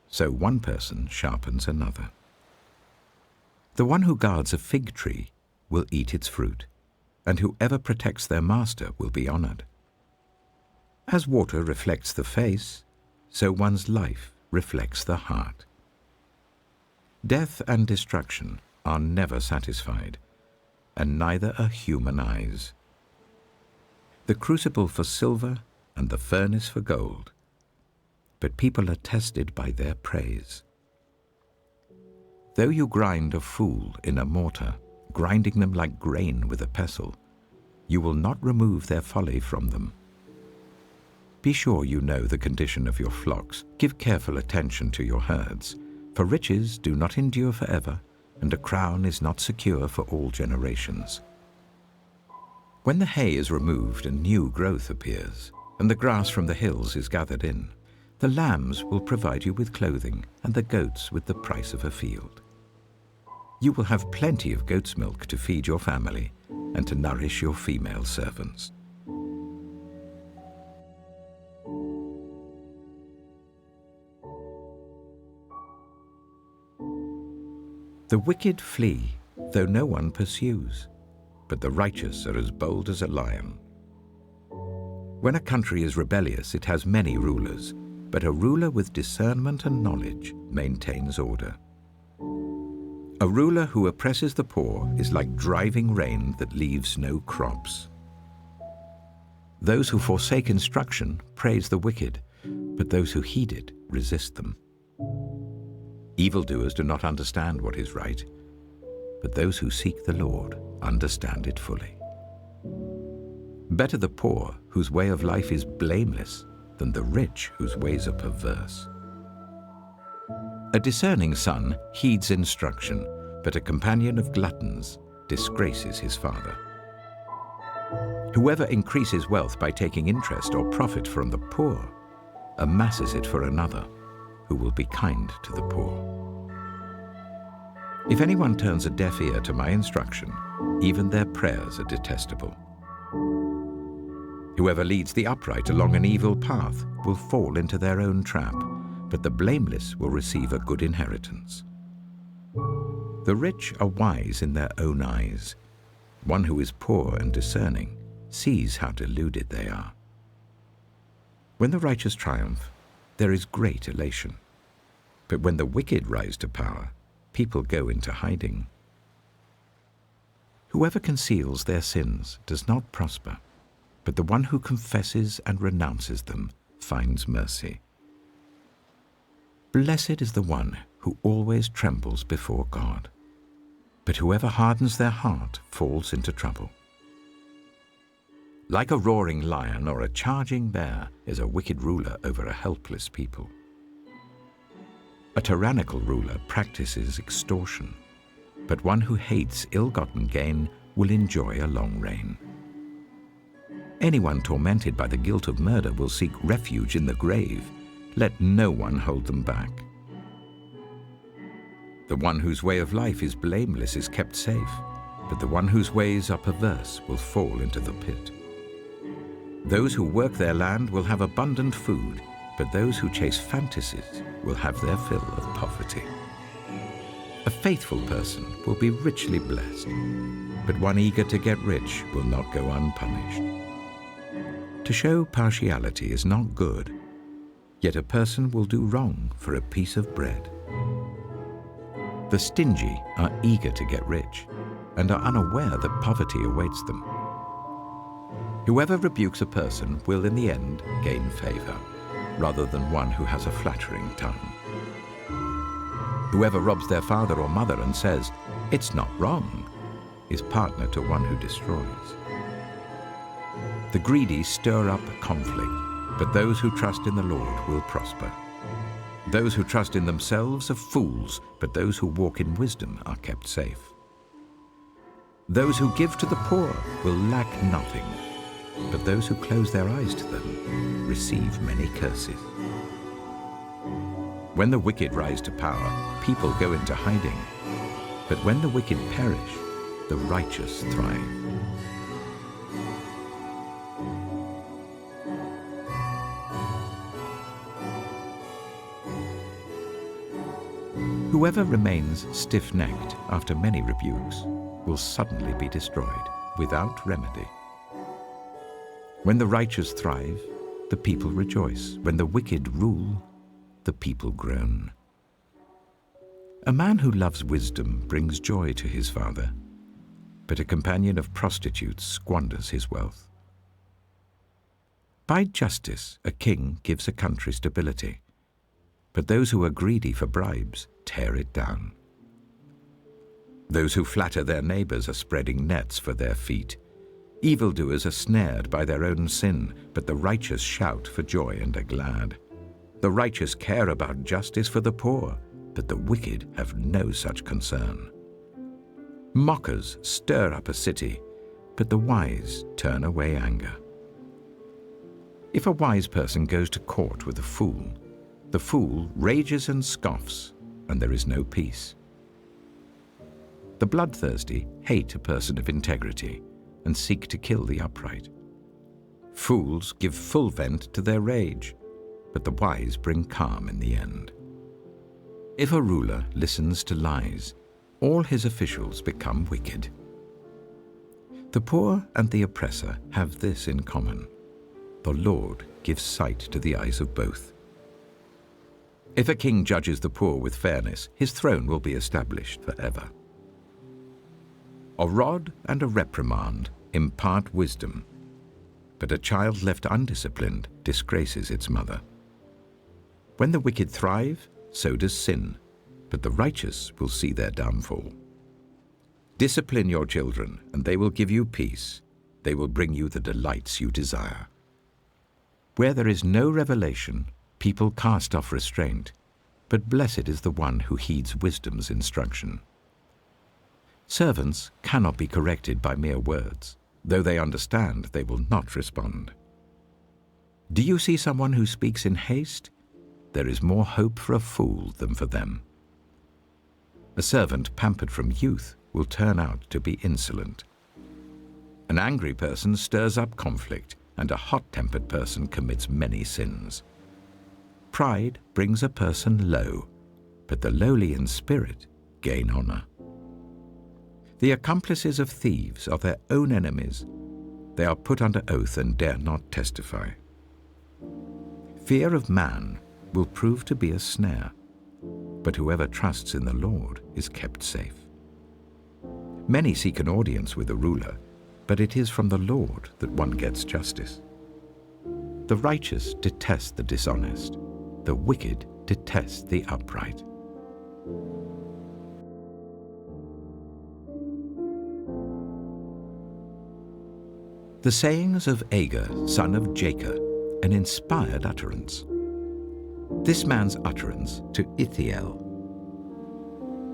so one person sharpens another. The one who guards a fig tree will eat its fruit, and whoever protects their master will be honored. As water reflects the face, so one's life reflects the heart. Death and destruction are never satisfied, and neither are human eyes. The crucible for silver and the furnace for gold, but people are tested by their praise. Though you grind a fool in a mortar, grinding them like grain with a pestle, you will not remove their folly from them. Be sure you know the condition of your flocks. Give careful attention to your herds, for riches do not endure forever, and a crown is not secure for all generations. When the hay is removed and new growth appears, and the grass from the hills is gathered in, the lambs will provide you with clothing, and the goats with the price of a field. You will have plenty of goat's milk to feed your family and to nourish your female servants. The wicked flee, though no one pursues, but the righteous are as bold as a lion. When a country is rebellious, it has many rulers, but a ruler with discernment and knowledge maintains order. A ruler who oppresses the poor is like driving rain that leaves no crops. Those who forsake instruction praise the wicked, but those who heed it resist them. Evildoers do not understand what is right, but those who seek the Lord understand it fully. Better the poor whose way of life is blameless than the rich whose ways are perverse. A discerning son heeds instruction, but a companion of gluttons disgraces his father. Whoever increases wealth by taking interest or profit from the poor amasses it for another who will be kind to the poor. If anyone turns a deaf ear to my instruction, even their prayers are detestable. Whoever leads the upright along an evil path will fall into their own trap, but the blameless will receive a good inheritance. The rich are wise in their own eyes. One who is poor and discerning sees how deluded they are. When the righteous triumph, there is great elation. But when the wicked rise to power, people go into hiding. Whoever conceals their sins does not prosper, but the one who confesses and renounces them finds mercy. Blessed is the one who always trembles before God, but whoever hardens their heart falls into trouble. Like a roaring lion or a charging bear is a wicked ruler over a helpless people. A tyrannical ruler practices extortion, but one who hates ill-gotten gain will enjoy a long reign. Anyone tormented by the guilt of murder will seek refuge in the grave. Let no one hold them back. The one whose way of life is blameless is kept safe, but the one whose ways are perverse will fall into the pit. Those who work their land will have abundant food, but those who chase fantasies will have their fill of poverty. A faithful person will be richly blessed, but one eager to get rich will not go unpunished. To show partiality is not good, yet a person will do wrong for a piece of bread. The stingy are eager to get rich and are unaware that poverty awaits them. Whoever rebukes a person will in the end gain favor, rather than one who has a flattering tongue. Whoever robs their father or mother and says, "It's not wrong," is partner to one who destroys. The greedy stir up conflict, but those who trust in the Lord will prosper. Those who trust in themselves are fools, but those who walk in wisdom are kept safe. Those who give to the poor will lack nothing, but those who close their eyes to them receive many curses. When the wicked rise to power, people go into hiding, but when the wicked perish, the righteous thrive. Whoever remains stiff-necked after many rebukes will suddenly be destroyed without remedy. When the righteous thrive, the people rejoice. When the wicked rule, the people groan. A man who loves wisdom brings joy to his father, but a companion of prostitutes squanders his wealth. By justice, a king gives a country stability, but those who are greedy for bribes tear it down. Those who flatter their neighbors are spreading nets for their feet. Evildoers are snared by their own sin, but the righteous shout for joy and are glad. The righteous care about justice for the poor, but the wicked have no such concern. Mockers stir up a city, but the wise turn away anger. If a wise person goes to court with a fool, the fool rages and scoffs, and there is no peace. The bloodthirsty hate a person of integrity and seek to kill the upright. Fools give full vent to their rage, but the wise bring calm in the end. If a ruler listens to lies, all his officials become wicked. The poor and the oppressor have this in common: the Lord gives sight to the eyes of both. If a king judges the poor with fairness, his throne will be established forever. A rod and a reprimand impart wisdom, but a child left undisciplined disgraces its mother. When the wicked thrive, so does sin, but the righteous will see their downfall. Discipline your children, and they will give you peace. They will bring you the delights you desire. Where there is no revelation, people cast off restraint, but blessed is the one who heeds wisdom's instruction. Servants cannot be corrected by mere words. Though they understand, they will not respond. Do you see someone who speaks in haste? There is more hope for a fool than for them. A servant pampered from youth will turn out to be insolent. An angry person stirs up conflict, and a hot-tempered person commits many sins. Pride brings a person low, but the lowly in spirit gain honor. The accomplices of thieves are their own enemies. They are put under oath and dare not testify. Fear of man will prove to be a snare, but whoever trusts in the Lord is kept safe. Many seek an audience with a ruler, but it is from the Lord that one gets justice. The righteous detest the dishonest. The wicked detest the upright. The sayings of Agur, son of Jacob, an inspired utterance. This man's utterance to Ithiel: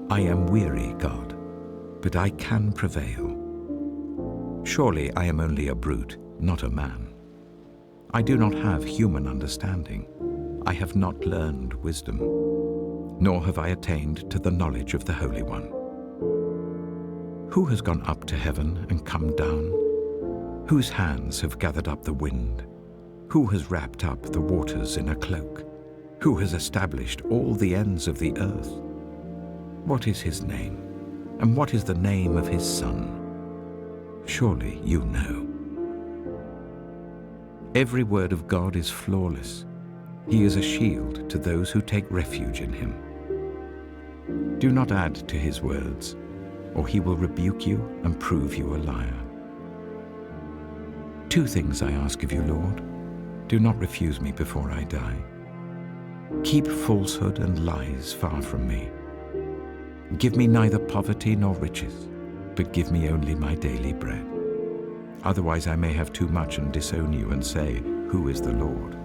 I am weary, God, but I can prevail. Surely I am only a brute, not a man. I do not have human understanding. I have not learned wisdom, nor have I attained to the knowledge of the Holy One. Who has gone up to heaven and come down? Whose hands have gathered up the wind? Who has wrapped up the waters in a cloak? Who has established all the ends of the earth? What is his name? And what is the name of his son? Surely you know. Every word of God is flawless. He is a shield to those who take refuge in him. Do not add to his words, or he will rebuke you and prove you a liar. 2 things I ask of you, Lord. Do not refuse me before I die. Keep falsehood and lies far from me. Give me neither poverty nor riches, but give me only my daily bread. Otherwise I may have too much and disown you and say, Who is the Lord?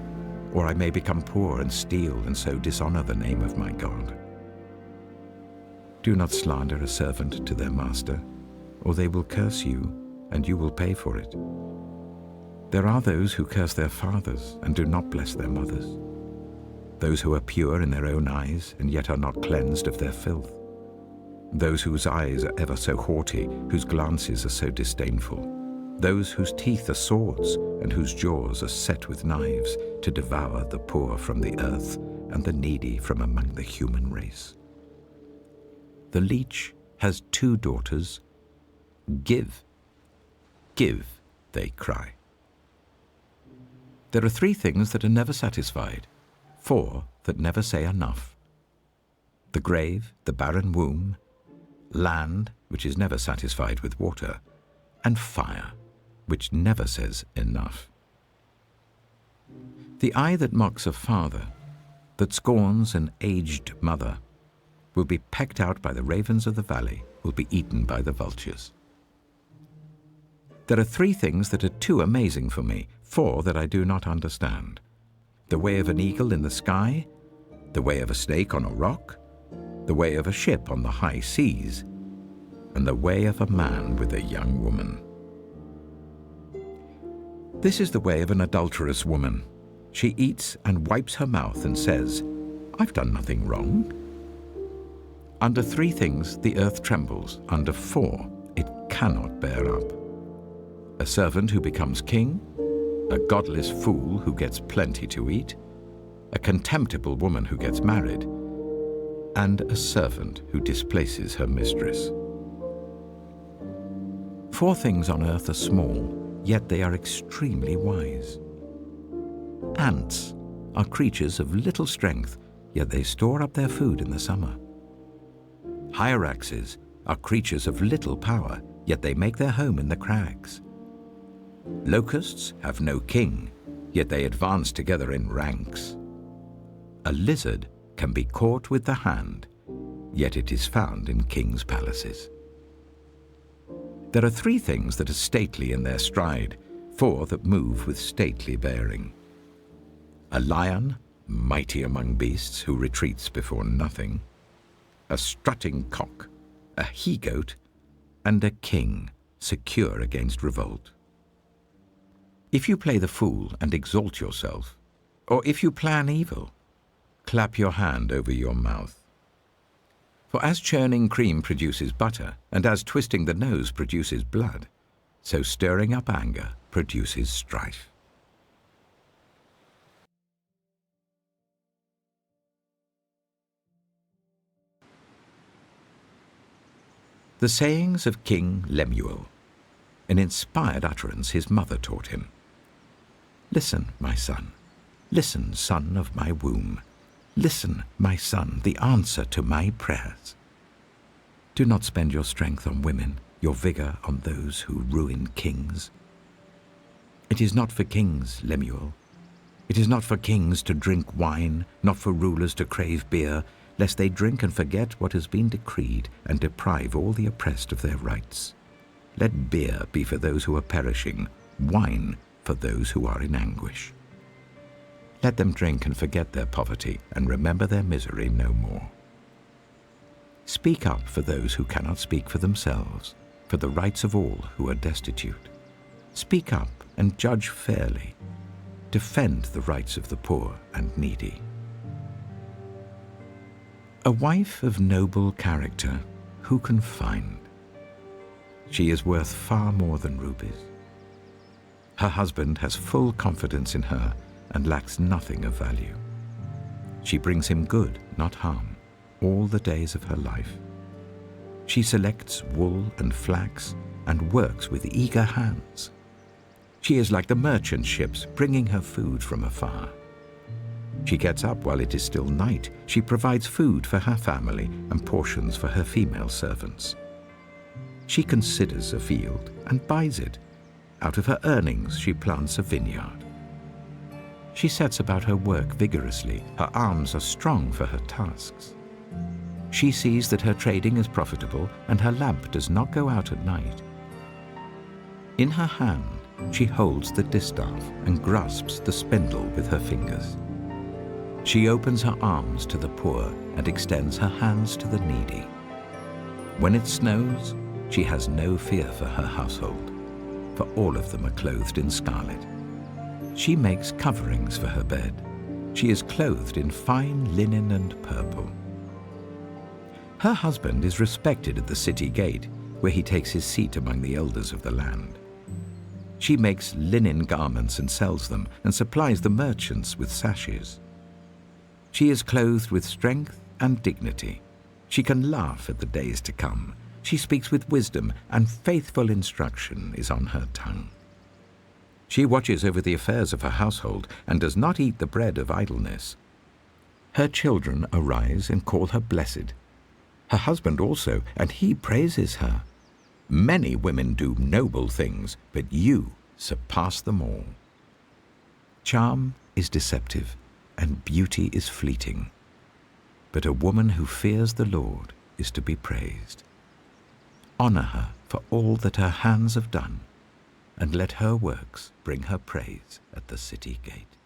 Or I may become poor and steal and so dishonor the name of my God. Do not slander a servant to their master, or they will curse you, and you will pay for it. There are those who curse their fathers and do not bless their mothers, those who are pure in their own eyes and yet are not cleansed of their filth, those whose eyes are ever so haughty, whose glances are so disdainful, those whose teeth are swords and whose jaws are set with knives to devour the poor from the earth and the needy from among the human race. The leech has 2 daughters. Give, give, they cry. There are 3 things that are never satisfied, 4 that never say enough: the grave, the barren womb, land, which is never satisfied with water, and fire, which never says enough. The eye that mocks a father, that scorns an aged mother, will be pecked out by the ravens of the valley, will be eaten by the vultures. There are 3 things that are too amazing for me, 4 that I do not understand: the way of an eagle in the sky, the way of a snake on a rock, the way of a ship on the high seas, and the way of a man with a young woman. This is the way of an adulterous woman. She eats and wipes her mouth and says, I've done nothing wrong. Under 3 things the earth trembles, under 4 it cannot bear up. A servant who becomes king, a godless fool who gets plenty to eat, a contemptible woman who gets married, and a servant who displaces her mistress. 4 things on earth are small, yet they are extremely wise. Ants are creatures of little strength, yet they store up their food in the summer. Hyraxes are creatures of little power, yet they make their home in the crags. Locusts have no king, yet they advance together in ranks. A lizard can be caught with the hand, yet it is found in kings' palaces. There are 3 things that are stately in their stride, 4 that move with stately bearing. A lion, mighty among beasts, who retreats before nothing, a strutting cock, a he-goat, and a king, secure against revolt. If you play the fool and exalt yourself, or if you plan evil, clap your hand over your mouth. For as churning cream produces butter, and as twisting the nose produces blood, so stirring up anger produces strife. The sayings of King Lemuel, an inspired utterance his mother taught him. Listen, my son. Listen, son of my womb. Listen, my son, the answer to my prayers. Do not spend your strength on women, your vigor on those who ruin kings. It is not for kings, Lemuel. It is not for kings to drink wine, not for rulers to crave beer, lest they drink and forget what has been decreed and deprive all the oppressed of their rights. Let beer be for those who are perishing, wine for those who are in anguish. Let them drink and forget their poverty and remember their misery no more. Speak up for those who cannot speak for themselves, for the rights of all who are destitute. Speak up and judge fairly. Defend the rights of the poor and needy. A wife of noble character, who can find? She is worth far more than rubies. Her husband has full confidence in her and lacks nothing of value. She brings him good, not harm, all the days of her life. She selects wool and flax and works with eager hands. She is like the merchant ships bringing her food from afar. She gets up while it is still night. She provides food for her family and portions for her female servants. She considers a field and buys it. Out of her earnings, she plants a vineyard. She sets about her work vigorously. Her arms are strong for her tasks. She sees that her trading is profitable and her lamp does not go out at night. In her hand, she holds the distaff and grasps the spindle with her fingers. She opens her arms to the poor and extends her hands to the needy. When it snows, she has no fear for her household, for all of them are clothed in scarlet. She makes coverings for her bed. She is clothed in fine linen and purple. Her husband is respected at the city gate, where he takes his seat among the elders of the land. She makes linen garments and sells them, and supplies the merchants with sashes. She is clothed with strength and dignity. She can laugh at the days to come. She speaks with wisdom, and faithful instruction is on her tongue. She watches over the affairs of her household and does not eat the bread of idleness. Her children arise and call her blessed. Her husband also, and he praises her. Many women do noble things, but you surpass them all. Charm is deceptive, and beauty is fleeting. But a woman who fears the Lord is to be praised. Honor her for all that her hands have done, and let her works bring her praise at the city gate.